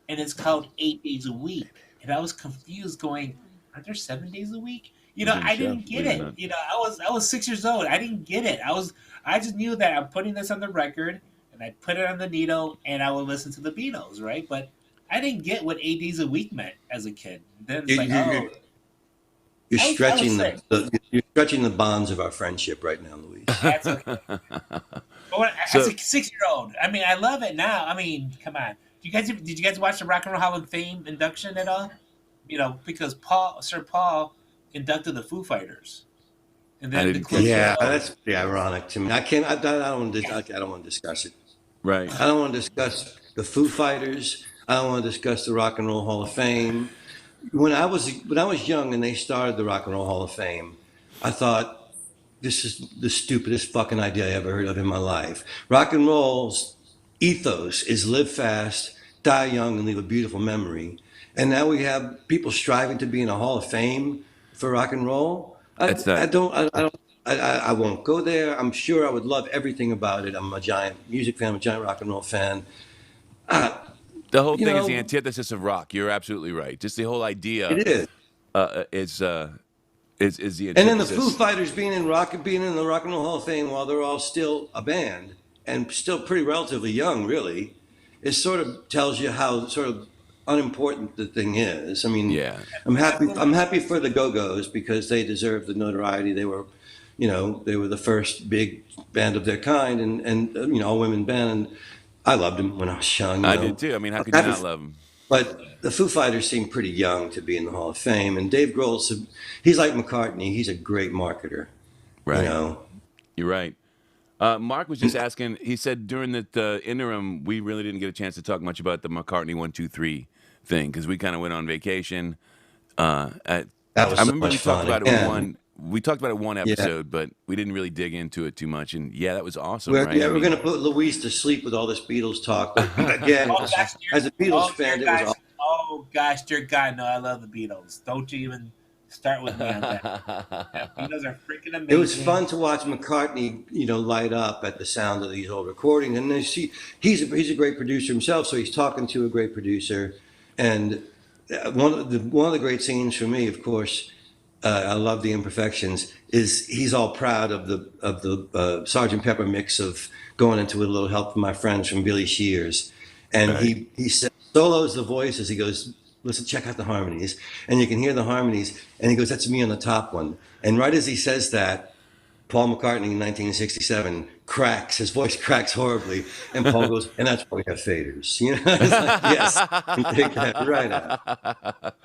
and it's called 8 Days a Week, and I was confused, going, "Aren't there 7 days a week?" it didn't I show, didn't get believe it or it. not. I was 6 years old. I didn't get it. I just knew that I'm putting this on the record, and I put it on the needle, and I would listen to the Beatles, right? But I didn't get what 8 days a week meant as a kid. Then You, it's like, you, oh, you're, you're I was stretching sick. you're stretching the bonds of our friendship right now, Luis. That's okay. But as So a 6 year old, I mean, I love it now. I mean, come on. Did you guys watch the Rock and Roll Hall of Fame induction at all? Because Sir Paul inducted the Foo Fighters, and I then to didn't close catch the Yeah, that. show, that's pretty ironic to me. I can't. I don't want to discuss it. Right. I don't want to discuss the Foo Fighters. I don't want to discuss the Rock and Roll Hall of Fame. When I was young and they started the Rock and Roll Hall of Fame, I thought this is the stupidest fucking idea I ever heard of in my life. Rock and roll's ethos is live fast, die young, and leave a beautiful memory. And now we have people striving to be in a Hall of Fame for rock and roll. I, It's I not. don't. I don't. I won't go there. I'm sure I would love everything about it. I'm a giant music fan. I'm a giant rock and roll fan. Uh, The whole you thing is the know, antithesis of rock. You're absolutely right. Just the whole idea it is. is is the And then the Foo antithesis. Fighters being in the Rock and Roll Hall of Fame while they're all still a band and still pretty relatively young, really, it sort of tells you how sort of unimportant the thing is. I mean, Yeah. I'm that happy. blew my I'm happy for the Go Go's because they deserve the notoriety. They were the first big band of their kind, and all women band. And I loved them when I was young. I did too. I mean, how I'm could you happy. not love him? But the Foo Fighters seem pretty young to be in the Hall of Fame, and Dave he's like McCartney. He's a great marketer. You Right. know, You're right. Mark was just asking. He said during the interim, we really didn't get a chance to talk much about the McCartney 1, 2, 3 thing because we kind of went on vacation. At, that was I so remember much we talked fun. about it Again, one. We talked about it one yeah, episode, but we didn't really dig into it too much. And yeah, that was awesome, right? I we're mean, going to put Louise to sleep with all this Beatles talk. But again, Oh gosh, as a Beatles dear fan, it was guys. all. Oh gosh, dear God, no, I love the Beatles. Don't you even start with me on that. Yeah, Beatles are freaking It was amazing. fun to watch McCartney, light up at the sound of these old recordings. And then he's a great producer himself, so he's talking to a great producer. And one of the great scenes for me, of course, I love the imperfections. Is he's all proud of the Sergeant Pepper mix of going into a little help from my friends from Billy Shears, and right. he solos the voices. He goes, listen, check out the harmonies, and you can hear the harmonies. And he goes, that's me on the top one. And right as he says that, Paul McCartney in 1967 cracks. His voice cracks horribly, and Paul goes, and that's why we have faders. It's like, yes, take that right out.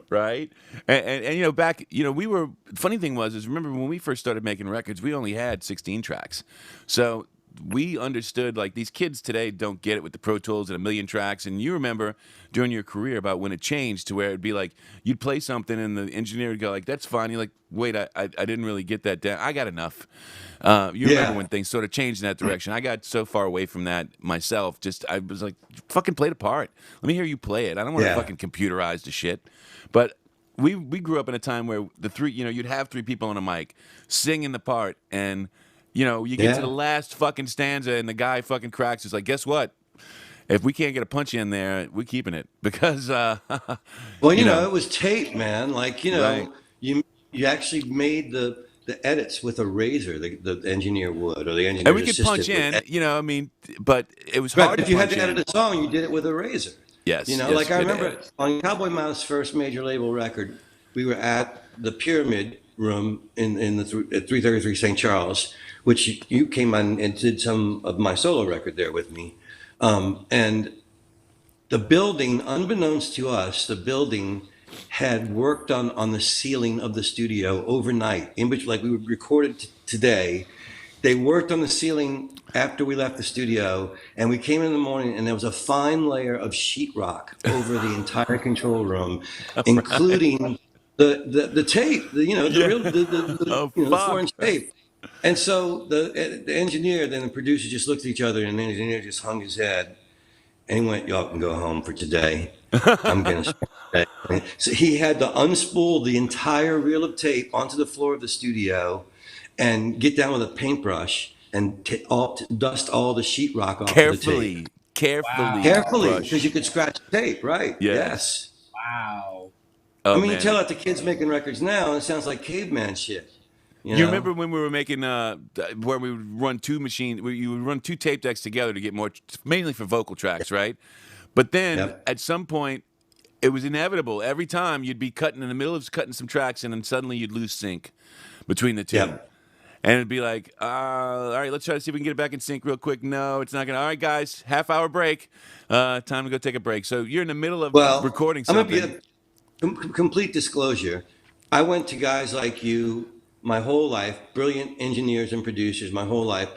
Right? And back, we were, funny thing was, is remember when we first started making records, we only had 16 tracks. So we understood, like, these kids today don't get it with the Pro Tools and a million tracks. And you remember during your career about when it changed to where it'd be like you'd play something and the engineer would go like, "That's fine." You're like, "Wait, I didn't really get that down. I got enough." You remember when things sort of changed in that direction. I got so far away from that myself. Just I was like, "Fucking play the part. Let me hear you play it. I don't want to fucking computerize the shit." But we grew up in a time where the three, you'd have three people on a mic singing the part, and you get to the last fucking stanza, and the guy fucking cracks. It's like, guess what? If we can't get a punch in there, we're keeping it because. Well, it was tape, man. Like Right. you actually made the edits with a razor. The engineer would, or the And engineer's we could assistant punch would in, edit. I mean, but it was Right, hard but if to you had punch to in. edit a song, you did it with a razor. Yes, yes, Like I it remember is. on Cowboy Mouth's first major label record, we were at the Pyramid Room in the at 333 St. Charles, which you came on and did some of my solo record there with me. And the building, unbeknownst to us, the building had worked on the ceiling of the studio overnight, in which, like we recorded today. They worked on the ceiling after we left the studio, and we came in the morning, and there was a fine layer of sheetrock over the entire control room, including the tape, the real Oh the fuck. 4-inch tape. And so the engineer, then the producer just looked at each other, and the engineer just hung his head, and he went, "Y'all can go home for today. I'm gonna." So he had to unspool the entire reel of tape onto the floor of the studio, and get down with a paintbrush and dust all the sheetrock off of the tape. Carefully Carefully, brush. because you could scratch the tape, right? Yes. Yes. Wow. Oh I mean, you man. tell that to kids making records now, and it sounds like caveman shit. You remember when we were making where we would run you would run two tape decks together to get more, mainly for vocal tracks, right? But then Yep. at some point it was inevitable. Every time you'd be cutting in the middle of cutting some tracks, and then suddenly you'd lose sync between the two. Yep. And it'd be like, all right, let's try to see if we can get it back in sync real quick. No, it's not gonna. All right, guys, half-hour break. Time to go take a break. So you're in the middle of Well, recording I'm something. gonna be complete disclosure. I went to guys like you my whole life, brilliant engineers and producers my whole life,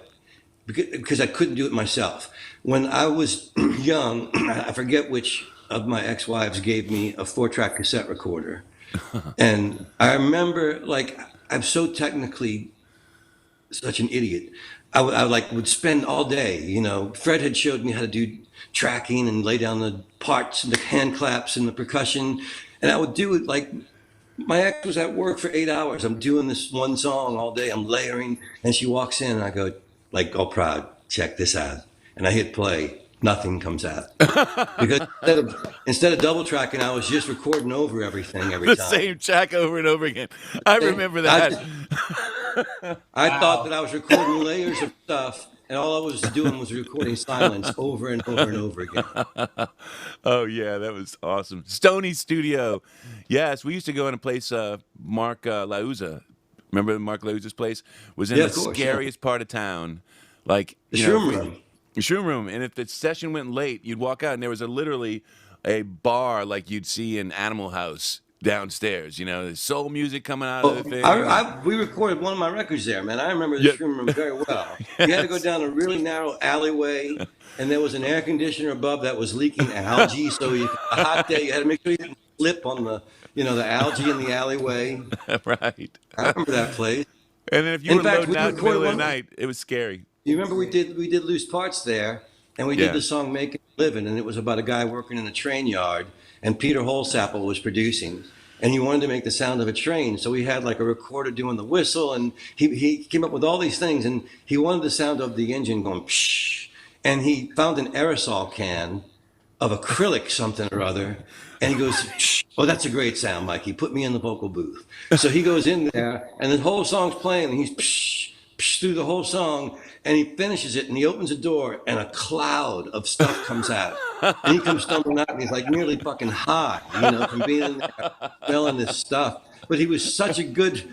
because I couldn't do it myself. When I was young, I forget which of my ex-wives gave me a 4-track cassette recorder. And I remember, like, I'm so technically such an idiot. I would spend all day, Fred had showed me how to do tracking and lay down the parts and the hand claps and the percussion. And I would do it like my ex was at work for 8 hours. I'm doing this one song all day. I'm layering, and she walks in, and I go, like, all proud, check this out. And I hit play. Nothing comes out because instead of double tracking, I was just recording over everything every The time. same track over and over again. I remember I, that. I thought that I was recording layers of stuff, and all I was doing was recording silence over and over and over again. Oh yeah, that was awesome. Stony Studio. Yes, we used to go in a place. Mark Lauza. Remember Mark Lauza's place was in Yeah, the of course, yeah. scariest part of town. Like The you know, Shroom Room. The Shroom Room. And if the session went late, you'd walk out and there was literally a bar like you'd see in Animal House downstairs. There's soul music coming out of the thing. We recorded one of my records there, man. I remember the Yeah. Shroom Room very well. You had to go down a really narrow alleyway, and there was an air conditioner above that was leaking algae. So a hot day, you had to make sure you didn't slip on the algae in the alleyway. Right. I remember that place. And then if you In were fact, loading we out in the middle of recorded the one. night, it was scary. You remember we did loose parts there, and we Yeah. did the song "Making a Living," and it was about a guy working in a train yard, and Peter Holsapple was producing, and he wanted to make the sound of a train, so we had like a recorder doing the whistle, and he came up with all these things, and he wanted the sound of the engine going psh, and he found an aerosol can of acrylic something or other. And he goes, "Shh. Oh, that's a great sound, Mikey. Put me in the vocal booth." So he goes in there, and the whole song's playing, and he's psh, psh, through the whole song, and he finishes it, and he opens the door, and a cloud of stuff comes out. And he comes stumbling out, and he's like nearly fucking high, from being in there smelling this stuff. But he was such a good,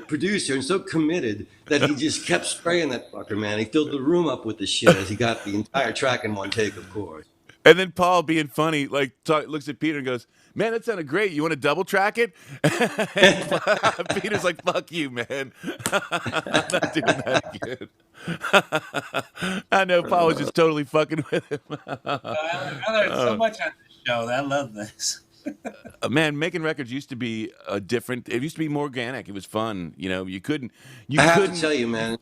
producer and so committed that he just kept spraying that fucker, man. He filled the room up with the shit as he got the entire track in one take, of course. And then Paul, being funny, like looks at Peter and goes, "Man, that sounded great. You want to double track it?" And Peter's like, "Fuck you, man. I'm not doing that again." I know Paul was just totally fucking with him. I learned so much on this show. I love this. Man, making records used to be a different. It used to be more organic. It was fun. You I have to couldn't. tell you, man.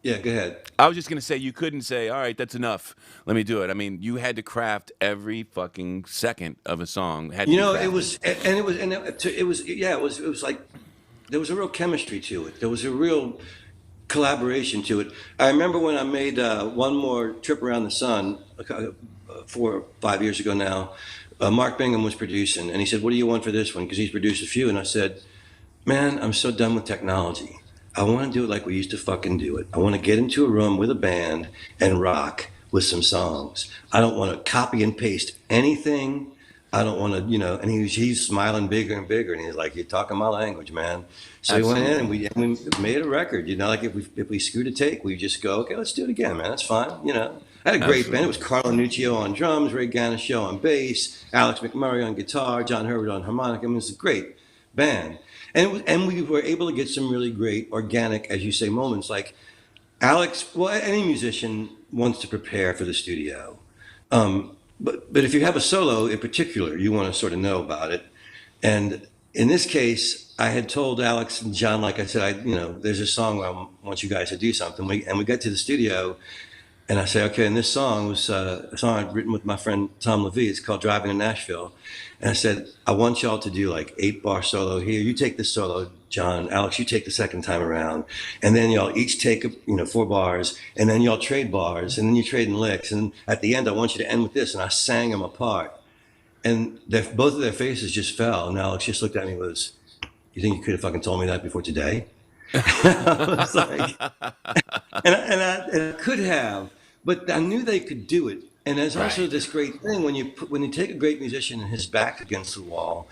Yeah, go ahead. I was just gonna say you couldn't say, "All right, that's enough. Let me do it." I mean, you had to craft every fucking second of a song. Had to You be know, it crafted. was, and it was, and it was, yeah, it was like there was a real chemistry to it. There was a real collaboration to it. I remember when I made one more trip around the sun 4 or 5 years ago now. Mark Bingham was producing, and he said, "What do you want for this one?" Because he's produced a few, and I said, "Man, I'm so done with technology. I want to do it like we used to fucking do it. I want to get into a room with a band and rock with some songs. I don't want to copy and paste anything. I don't want to, And he's smiling bigger and bigger, and he's like, "You're talking my language, man." So he went in Absolutely. and we made a record. Like if we screwed a take, we just go, "Okay, let's do it again, man. That's fine." I had a great band. It was Absolutely. Carlo Nuccio on drums, Ray Ganeshow on bass, Alex McMurray on guitar, John Herbert on harmonica. I mean, it was a great band. And we were able to get some really great organic, as you say, moments. Like Alex, well, any musician wants to prepare for the studio. But if you have a solo in particular, you want to sort of know about it. And in this case, I had told Alex and John, like I said, there's a song where I want you guys to do something. We got to the studio, and I say, okay, and this song was a song I'd written with my friend Tom Levy. It's called Driving to Nashville. And I said, I want y'all to do like 8 bar solo here. You take the solo, John. Alex, you take the second time around. And then y'all each take, 4 bars. And then y'all trade bars. And then you trade in licks. And at the end, I want you to end with this. And I sang them apart. And both of their faces just fell. And Alex just looked at me and was, "You think you could have fucking told me that before today?" I was like, and I could have, but I knew they could do it. And there's also Right. this great thing when you take a great musician and his back against the wall,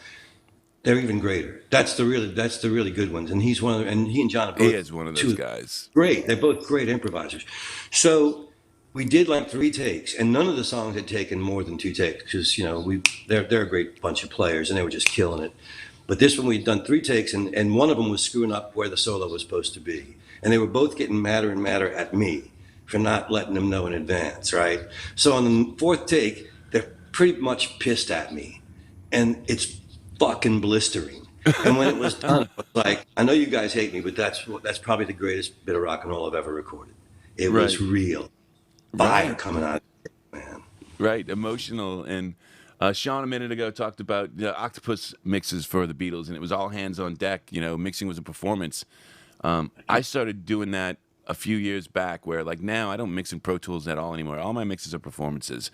they're even greater. That's the really good ones. And he and John are He both is one of those two guys. great. They're both great improvisers. So we did like 3 takes, and none of the songs had taken more than 2 takes because they're a great bunch of players and they were just killing it. But this one we'd done 3 takes, and one of them was screwing up where the solo was supposed to be, and they were both getting madder and madder at me for not letting them know in advance, right? So on the fourth take, they're pretty much pissed at me, and it's fucking blistering. And when it was done, I was like, I know you guys hate me, but that's probably the greatest bit of rock and roll I've ever recorded. It was Right. real fire Right. coming out of it, man. Right. Emotional. And Sean a minute ago talked about the octopus mixes for the Beatles, and it was all hands on deck. Mixing was a performance. I started doing that a few years back, where like now I don't mix in Pro Tools at all anymore. All my mixes are performances,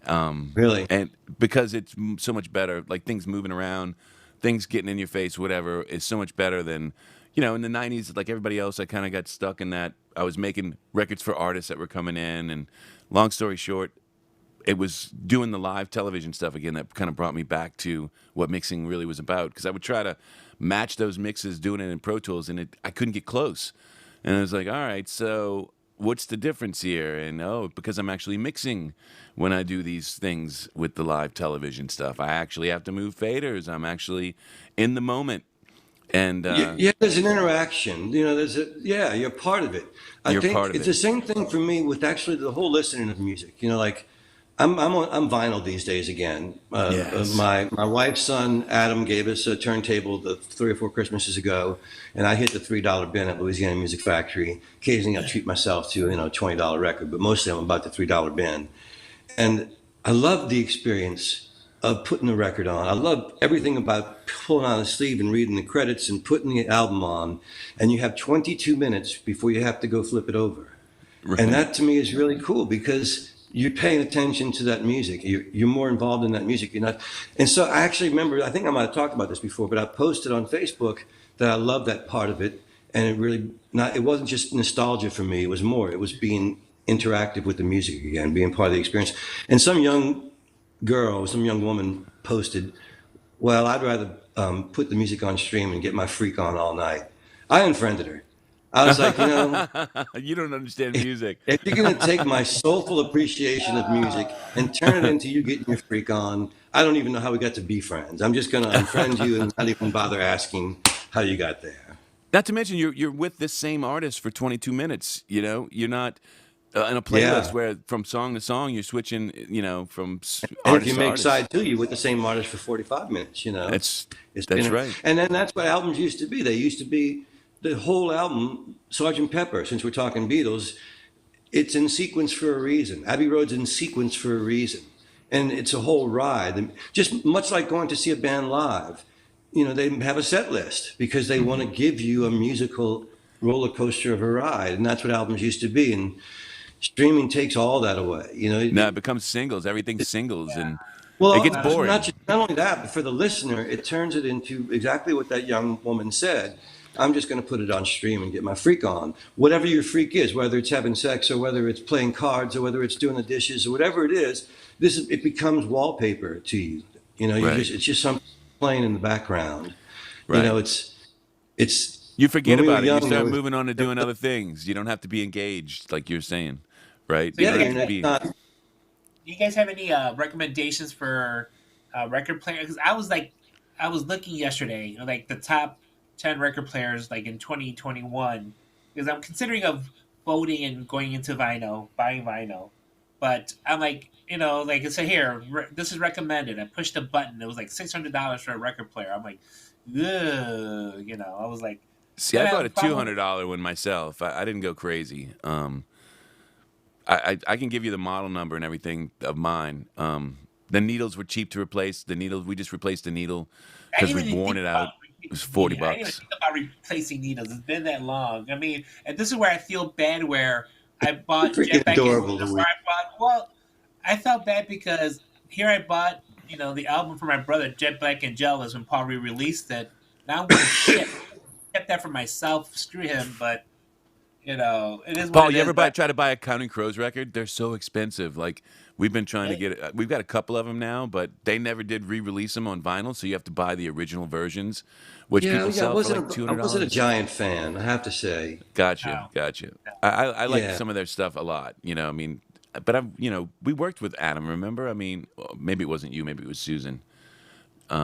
Really. and because it's so much better, like things moving around, things getting in your face, whatever, is so much better than, in the '90s. Like everybody else, I kind of got stuck in that. I was making records for artists that were coming in, and long story short, it was doing the live television stuff again that kind of brought me back to what mixing really was about. Because I would try to match those mixes doing it in Pro Tools, and I couldn't get close. And I was like, all right, so what's the difference here? And because I'm actually mixing when I do these things with the live television stuff. I actually have to move faders. I'm actually in the moment. And Yeah, there's an interaction. You're part of it. I you're think part of it's it. the same thing for me with actually the whole listening of music. Like I'm vinyl these days again. Yes. My wife's son Adam gave us a turntable 3 or 4 Christmases ago, and I hit the $3 bin at Louisiana Music Factory. Occasionally, I treat myself to $20 record, but mostly I'm about the $3 bin. And I love the experience of putting the record on. I love everything about pulling on a sleeve and reading the credits and putting the album on. And you have 22 minutes before you have to go flip it over. And Right. that to me is really cool because you're paying attention to that music. You're more involved in that music. You're not. And so I actually remember, I think I might have talked about this before, but I posted on Facebook that I love that part of it. And it wasn't just nostalgia for me. It was more, it was being interactive with the music again, being part of the experience. And some young woman posted, well, I'd rather put the music on stream and get my freak on all night. I unfriended her. I was like, You don't understand music. if you're going to take my soulful appreciation of music and turn it into you getting your freak on, I don't even know how we got to be friends. I'm just going to unfriend you and not even bother asking how you got there. Not to mention, you're with this same artist for 22 minutes. You know, you're not in a playlist Yeah. where from song to song you're switching. You know, from And if you artist to make artist. side two, you with the same artist for 45 minutes, That's it's that's been, right. and then that's what albums used to be. They used to be the whole album, Sergeant Pepper, since we're talking Beatles, it's in sequence for a reason. Abbey Road's in sequence for a reason. And it's a whole ride. And just much like going to see a band live, they have a set list because they want to give you a musical roller coaster of a ride. And that's what albums used to be. And streaming takes all that away. No, it becomes singles. Everything's singles, and it Well, gets boring. not only that, but for the listener, it turns it into exactly what that young woman said. I'm just going to put it on stream and get my freak on. Whatever your freak is, whether it's having sex or whether it's playing cards or whether it's doing the dishes or whatever it is, it becomes wallpaper to you. Right, It's just something playing in the background. right. It's You forget when we were about it. You young, start moving on to doing other things. You don't have to be engaged, like you're saying, right? So You yeah, don't have and to it's be. not. do you guys have any recommendations for record player? Because I was looking yesterday, like the top 10 record players, like in 2021, because I'm considering of voting and going into vinyl, buying vinyl, but I'm like, like it said here, this is recommended. I pushed a button. It was like $600 for a record player. I'm like, ugh, I was like, See, then I I bought a was two probably hundred dollar one myself. I didn't go crazy. I can give you the model number and everything of mine. The needles were cheap to replace. The needles we just replaced the needle I because didn't we'd even worn think it about out. It was replacing 40 needles. I didn't even bucks. think about replacing needles. It's been that long. I mean, and this is where I feel bad. Where I bought Freaking Jet Back and adorable, where Louis. I bought. Well, I felt bad because here I bought, the album for my brother, Jet Black and Jealous, when Paul re-released it. Now I'm going shit. I kept that for myself. Screw him. But it is what Paul, it you is. ever But try to buy a Counting Crows record? They're so expensive. Like we've been trying to really, get. We've got a couple of them now, but they never did re-release them on vinyl, so you have to buy the original versions, which Yeah, people yeah, sell for like two I hundred wasn't a dollars. giant fan, I have to say. Gotcha, no, gotcha. no. I like Yeah, some of their stuff a lot. I mean, but we worked with Adam. Remember? I mean, well, maybe it wasn't you. Maybe it was Susan.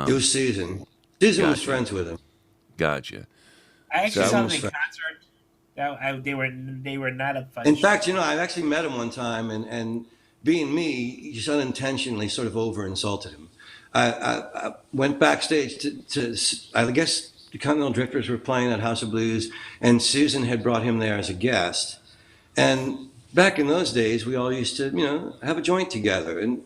it was Susan. Susan was Gotcha, friends with him. gotcha. I actually So Susan saw them was in friends. concert. They were not a fun In show. fact, I actually met him one time, and being me, just unintentionally sort of over insulted him. I went backstage I guess the Continental Drifters were playing at House of Blues, and Susan had brought him there as a guest. And back in those days, we all used to, have a joint together. And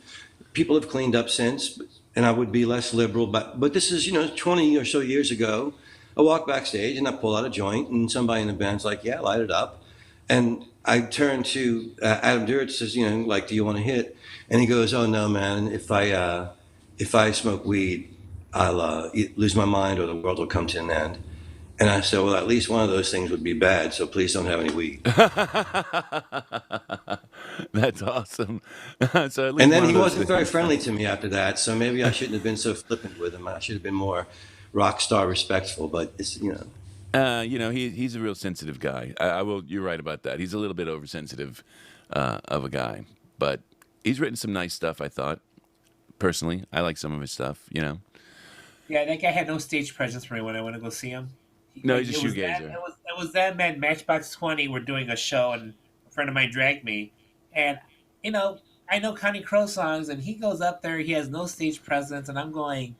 people have cleaned up since, and I would be less liberal. But this is, 20 or so years ago. I walk backstage and I pull out a joint, and somebody in the band's like, "Yeah, light it up." And I turn to Adam Duritz, says, like, "Do you want to hit?" And he goes, "Oh no, man. If I smoke weed, I'll lose my mind, or the world will come to an end." And I said, "Well, at least one of those things would be bad. So please don't have any weed." That's awesome. So at And least then one of he those wasn't very things. friendly to me after that. So maybe I shouldn't have been so flippant with him. I should have been more rock star respectful. But it's. He's a real sensitive guy. I will. You're right about that. He's a little bit oversensitive of a guy, but he's written some nice stuff. I thought personally, I like some of his stuff. Yeah, that guy had no stage presence for me when I went to go see him. No, Like he's a it was that shoegazer. it was that man Matchbox 20 were doing a show and a friend of mine dragged me, and you know I know Connie Crow songs and he goes up there, he has no stage presence, and I'm going,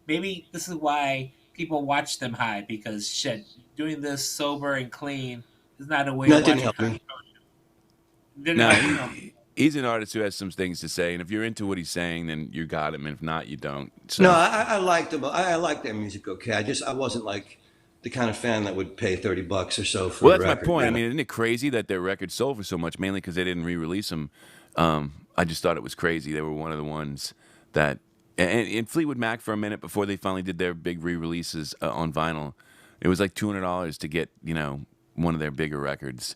maybe this is why people watch them high, because shit, doing this sober and clean is not a way to That didn't watch a help me. Connie Crow show. Didn't No, help you know. he's an artist who has some things to say, and if you're into what he's saying, then you got him. And if not, you don't. No, So, I liked them. I liked their music. Okay, I wasn't like the kind of fan that would pay $30 or so for well, a that's my record. point. I mean, isn't it crazy that their record sold for so much, mainly because they didn't re-release them? I just thought it was crazy. They were one of the ones that, and Fleetwood Mac for a minute before they finally did their big re-releases on vinyl, it was like $200 to get one of their bigger records.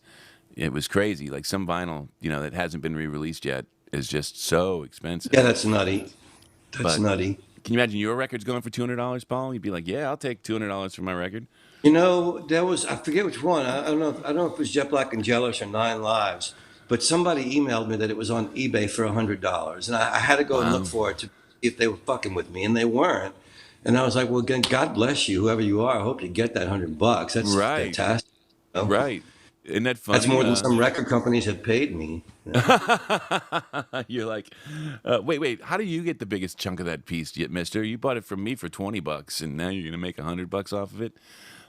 It was crazy. Like some vinyl, that hasn't been re-released yet is just so expensive. Yeah, that's nutty. That's But nutty. Can you imagine your record's going for $200, Paul? You'd be like, yeah, I'll take $200 for my record. You know, there was, I forget which one. I don't know if it was Jet Black and Jealous or Nine Lives, but somebody emailed me that it was on eBay for $100, and I had to go and look Wow. for it to see if they were fucking with me, and they weren't. And I was like, well, again, God bless you, whoever you are. I hope you get that $100. That's Right. fantastic. You know? Right. Isn't that That's funny? more than some record companies have paid me. You know? You're like, wait. How do you get the biggest chunk of that piece, yet, Mister? You bought it from me for $20, and now you're gonna make $100 off of it.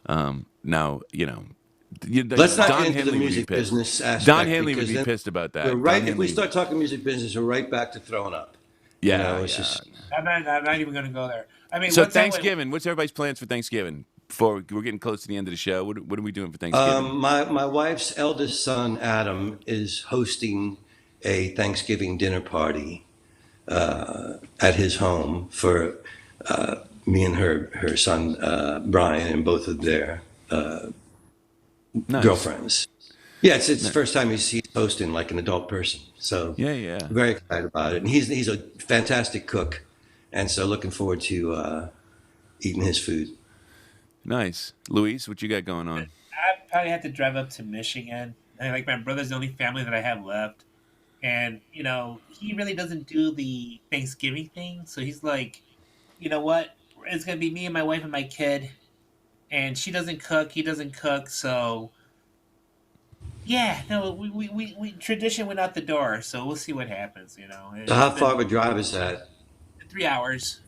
Now Let's not Don get into the Henley would be music pissed. business aspect. Don Henley would because be then pissed about we're that. right. Don If we Henley, start talking music business, we're right back to throwing up. You yeah, know, it's yeah. just I'm not even going to go there. I mean, So what's that- Thanksgiving, what's everybody's plans for Thanksgiving? Before we're getting close to the end of the show, what are we doing for Thanksgiving? my wife's eldest son Adam is hosting a Thanksgiving dinner party at his home for me and her son Brian and both of their Nice. girlfriends. Yeah, it's the first time he's hosting like an adult person. So Yeah, yeah. very excited about it. And he's a fantastic cook, and so looking forward to eating his food. Nice. Luis, what you got going on? I probably have to drive up to Michigan. And like my brother's the only family that I have left, and he really doesn't do the Thanksgiving thing. So he's like, you know what? It's gonna be me and my wife and my kid, and she doesn't cook. He doesn't cook. So yeah, no, we tradition went out the door. So we'll see what happens. So how It's far of been a drive is that? 3 hours.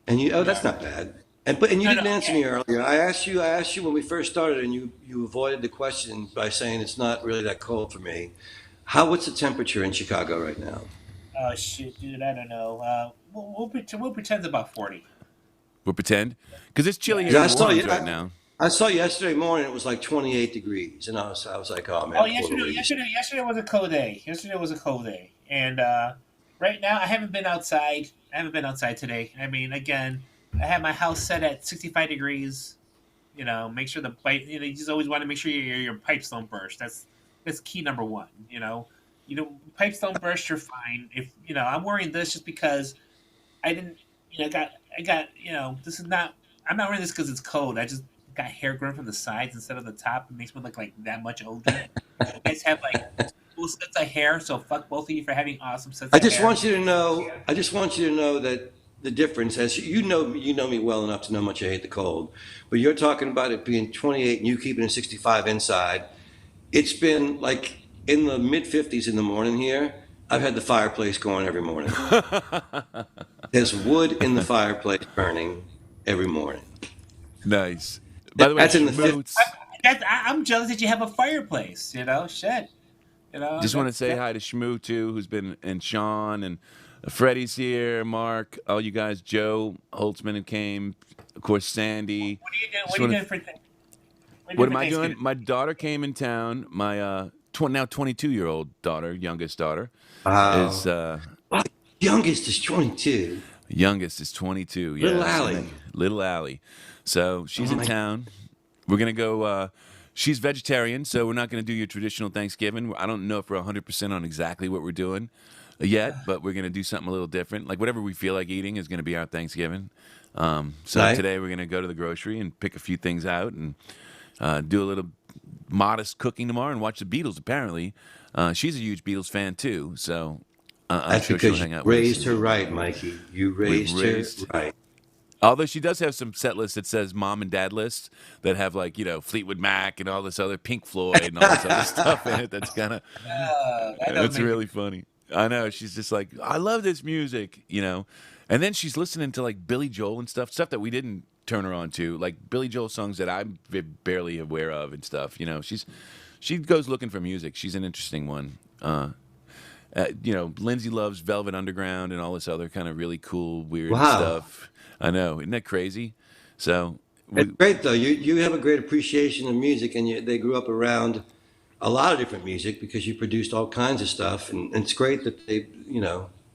And you, oh, Yeah. that's not bad. And you No, didn't no, answer yeah. me earlier. I asked you when we first started, and you avoided the question by saying it's not really that cold for me. What's the temperature in Chicago right now? Oh shit, dude, I don't know. We'll pretend it's about 40. We'll pretend? Because it's chilly here Yeah, in I New saw Orleans you. right now. I saw yesterday morning it was like 28 degrees, and I was like, oh man, Oh, poor Louise. yesterday was a cold day. Yesterday was a cold day, and right now I haven't been outside. I haven't been outside today. I mean, again, I have my house set at 65 degrees. Make sure the pipe. You just always want to make sure your pipes don't burst. That's key number one. Pipes don't burst. You're fine. If I'm wearing this just because I didn't. I got. This is not. I'm not wearing this because it's cold. I just got hair growing from the sides instead of the top. It makes me look like that much older. You guys have like cool sets of hair, so fuck both of you for having awesome sets I of just hair. want you to know. I just want you to know that the difference, as you know me well enough to know how much I hate the cold, but you're talking about it being 28 and you keeping it 65 inside. It's been like in the mid 50s in the morning here. I've had the fireplace going every morning. There's wood in the fireplace burning every morning. Nice. By the way, That's in the Schmoots, I'm jealous that you have a fireplace. Shit. just want to say hi to Shmoo too, who's been, and Sean, and Freddie's here, Mark, all you guys, Joe Holtzman who came, of course, Sandy. What are you doing? Just What are you wanna- doing for? What am I doing? My daughter came in town. My now 22-year-old daughter, youngest daughter, Wow. is Youngest is 22. youngest is 22. Little yeah, Allie. Little Allie. So she's Oh in my- town. We're gonna go. She's vegetarian, so we're not gonna do your traditional Thanksgiving. I don't know if we're 100% on exactly what we're doing yet, but we're gonna do something a little different. Like whatever we feel like eating is gonna be our Thanksgiving. So Nice. today we're gonna go to the grocery and pick a few things out and do a little modest cooking tomorrow and watch the Beatles. Apparently, she's a huge Beatles fan too, so I'm That's sure she'll because hang you out with us. raised her right, Mikey. You raised raised- her right. Although she does have some set lists that says mom and dad lists that have like Fleetwood Mac and all this other Pink Floyd and all this other stuff in it. That's kind of that's really funny. I know, she's just like, I love this music, and then she's listening to like Billy Joel and stuff that we didn't turn her on to, like Billy Joel songs that I'm barely aware of and stuff. She goes looking for music. She's an interesting one. Lindsay loves Velvet Underground and all this other kind of really cool, weird Wow. stuff. I know, isn't that crazy? So It's great though. You have a great appreciation of music, and they grew up around a lot of different music because you produced all kinds of stuff, and it's great that they,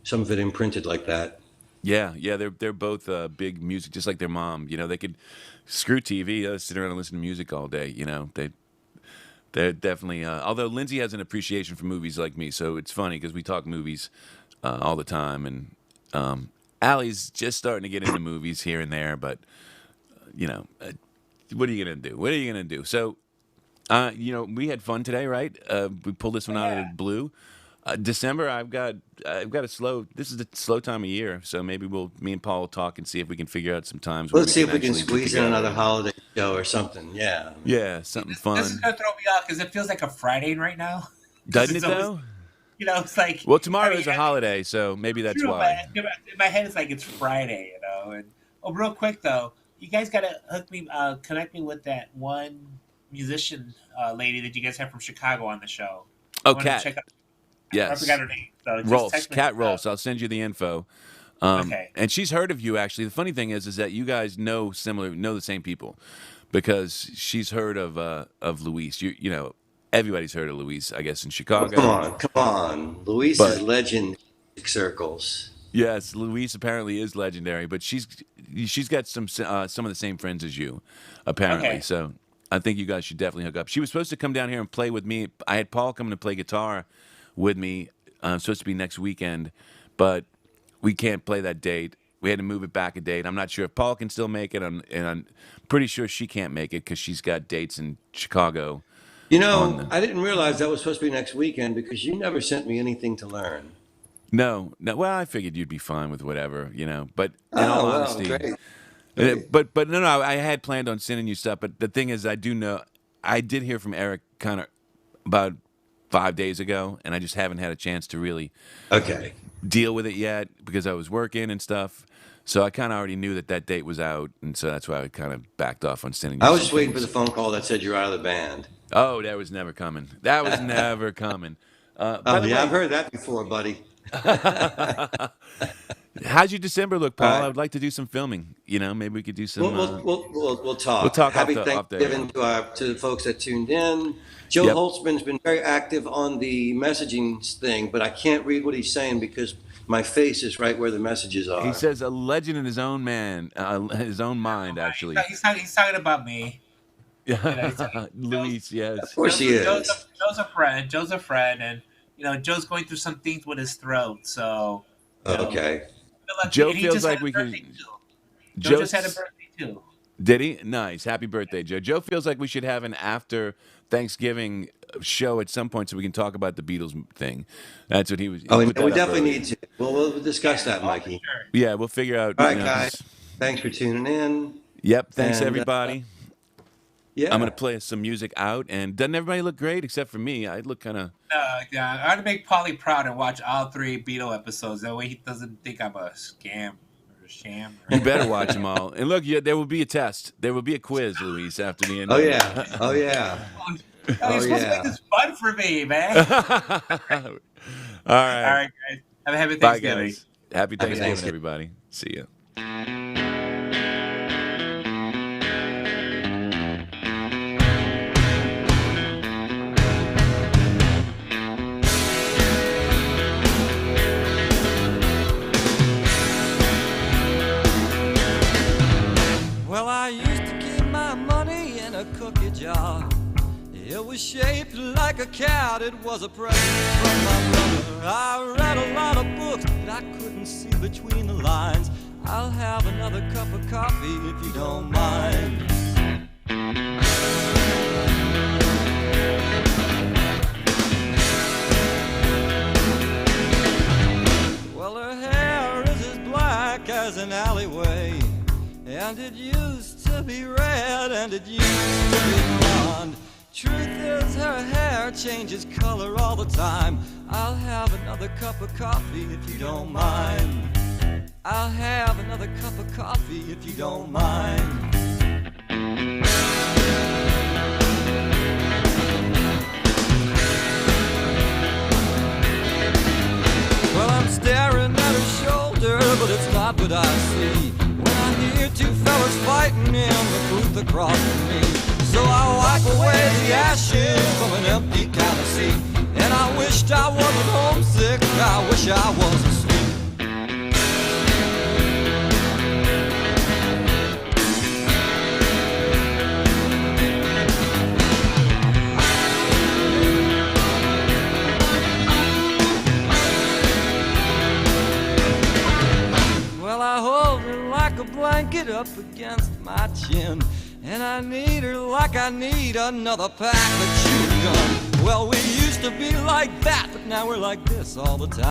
some of it imprinted like that. yeah, they're both big music, just like their mom. They could screw TV, sit around and listen to music all day. They're definitely. Although Lindsay has an appreciation for movies like me, so it's funny because we talk movies all the time, and Allie's just starting to get into movies here and there, but what are you gonna do? What are you gonna do? So, we had fun today, right? We pulled this one out of the blue. December, I've got a slow. This is a slow time of year, so maybe me and Paul will talk and see if we can figure out some times. Let's see if we can squeeze in another holiday show or something. Yeah. Yeah, something fun. This is gonna throw me off because it feels like a Friday right now. Doesn't it though? It's like. Well, tomorrow is a holiday, so maybe that's why. In my head, it's like it's Friday, And real quick though, you guys gotta connect me with that one musician lady that you guys have from Chicago on the show. Oh, Kat. Yes. I forgot her name. So Rolfs, Kat Rolfs. I'll send you the info. Okay. And she's heard of you actually. The funny thing is that you guys know the same people, because she's heard of Luis. Everybody's heard of Luis, I guess, in Chicago. Come on. Luis is legend in circles. Yes, Luis apparently is legendary, but she's got some of the same friends as you, apparently. Okay. So I think you guys should definitely hook up. She was supposed to come down here and play with me. I had Paul coming to play guitar with me. Supposed to be next weekend, but we can't play that date. We had to move it back a date. I'm not sure if Paul can still make it, and I'm pretty sure she can't make it because she's got dates in Chicago. I didn't realize that was supposed to be next weekend because you never sent me anything to learn. No. Well, I figured you'd be fine with whatever, But in all honesty, great. But no, I had planned on sending you stuff. But the thing is, I did hear from Eric kind of about 5 days ago, and I just haven't had a chance to really deal with it yet because I was working and stuff. So I kind of already knew that date was out, and so that's why I kind of backed off on sending you I was just waiting for the phone call that said you're out of the band. Oh, that was never coming. That was never coming. I've heard that before, buddy. How's your December look, Paul? I would like to do some filming. Maybe we could do some. We'll talk. We'll talk Happy off Thanksgiving to the folks that tuned in. Joe Holtzman's been very active on the messaging thing, but I can't read what he's saying because my face is right where the messages are. He says a legend in his own his own mind, actually. He's talking about me. Luis, yes. Of course he is. Joe's a friend, and Joe's going through some things with his throat. So okay. Joe feels like we can. Joe just had a birthday too. Did he? Nice. Happy birthday, Joe. Joe feels like we should have an after Thanksgiving show at some point so we can talk about the Beatles thing. That's what he was. We definitely need to. We'll discuss that, Mikey. Sure. Yeah, we'll figure out. All right, guys. Thanks for tuning in. Yep. Thanks, everybody. Yeah. I'm going to play some music out, and doesn't everybody look great except for me? I look kind of... Yeah, I want to make Paulie proud and watch all 3 Beatle episodes. That way he doesn't think I'm a scam or a sham. You better watch them all. And look, there will be a test. There will be a quiz, Luis, after the end. Oh, yeah. Oh, yeah. You're supposed to make this fun for me, man. All right. All right, guys. Have a happy Thanksgiving. Bye, guys. Happy Thanksgiving, everybody. See ya. Well, I used to keep my money in a cookie jar. It was shaped like a cat, it was a present from my brother. I read a lot of books, but I couldn't see between the lines. I'll have another cup of coffee if you don't mind. Well, her hair is as black as an alleyway, and it used to be red, and it used to be blonde. Truth is, her hair changes color all the time. I'll have another cup of coffee if you don't mind. I'll have another cup of coffee if you don't mind. Well, I'm staring at her shoulder, but it's not what I see when I hear 2 fellas fighting in the booth across from me. So I wipe away the ashes from an empty counter seat, and I wished I wasn't homesick, I wish I was asleep. Well, blanket up against my chin, and I need her like I need another pack of chewing gum. Well, we used to be like that, but now we're like this all the time.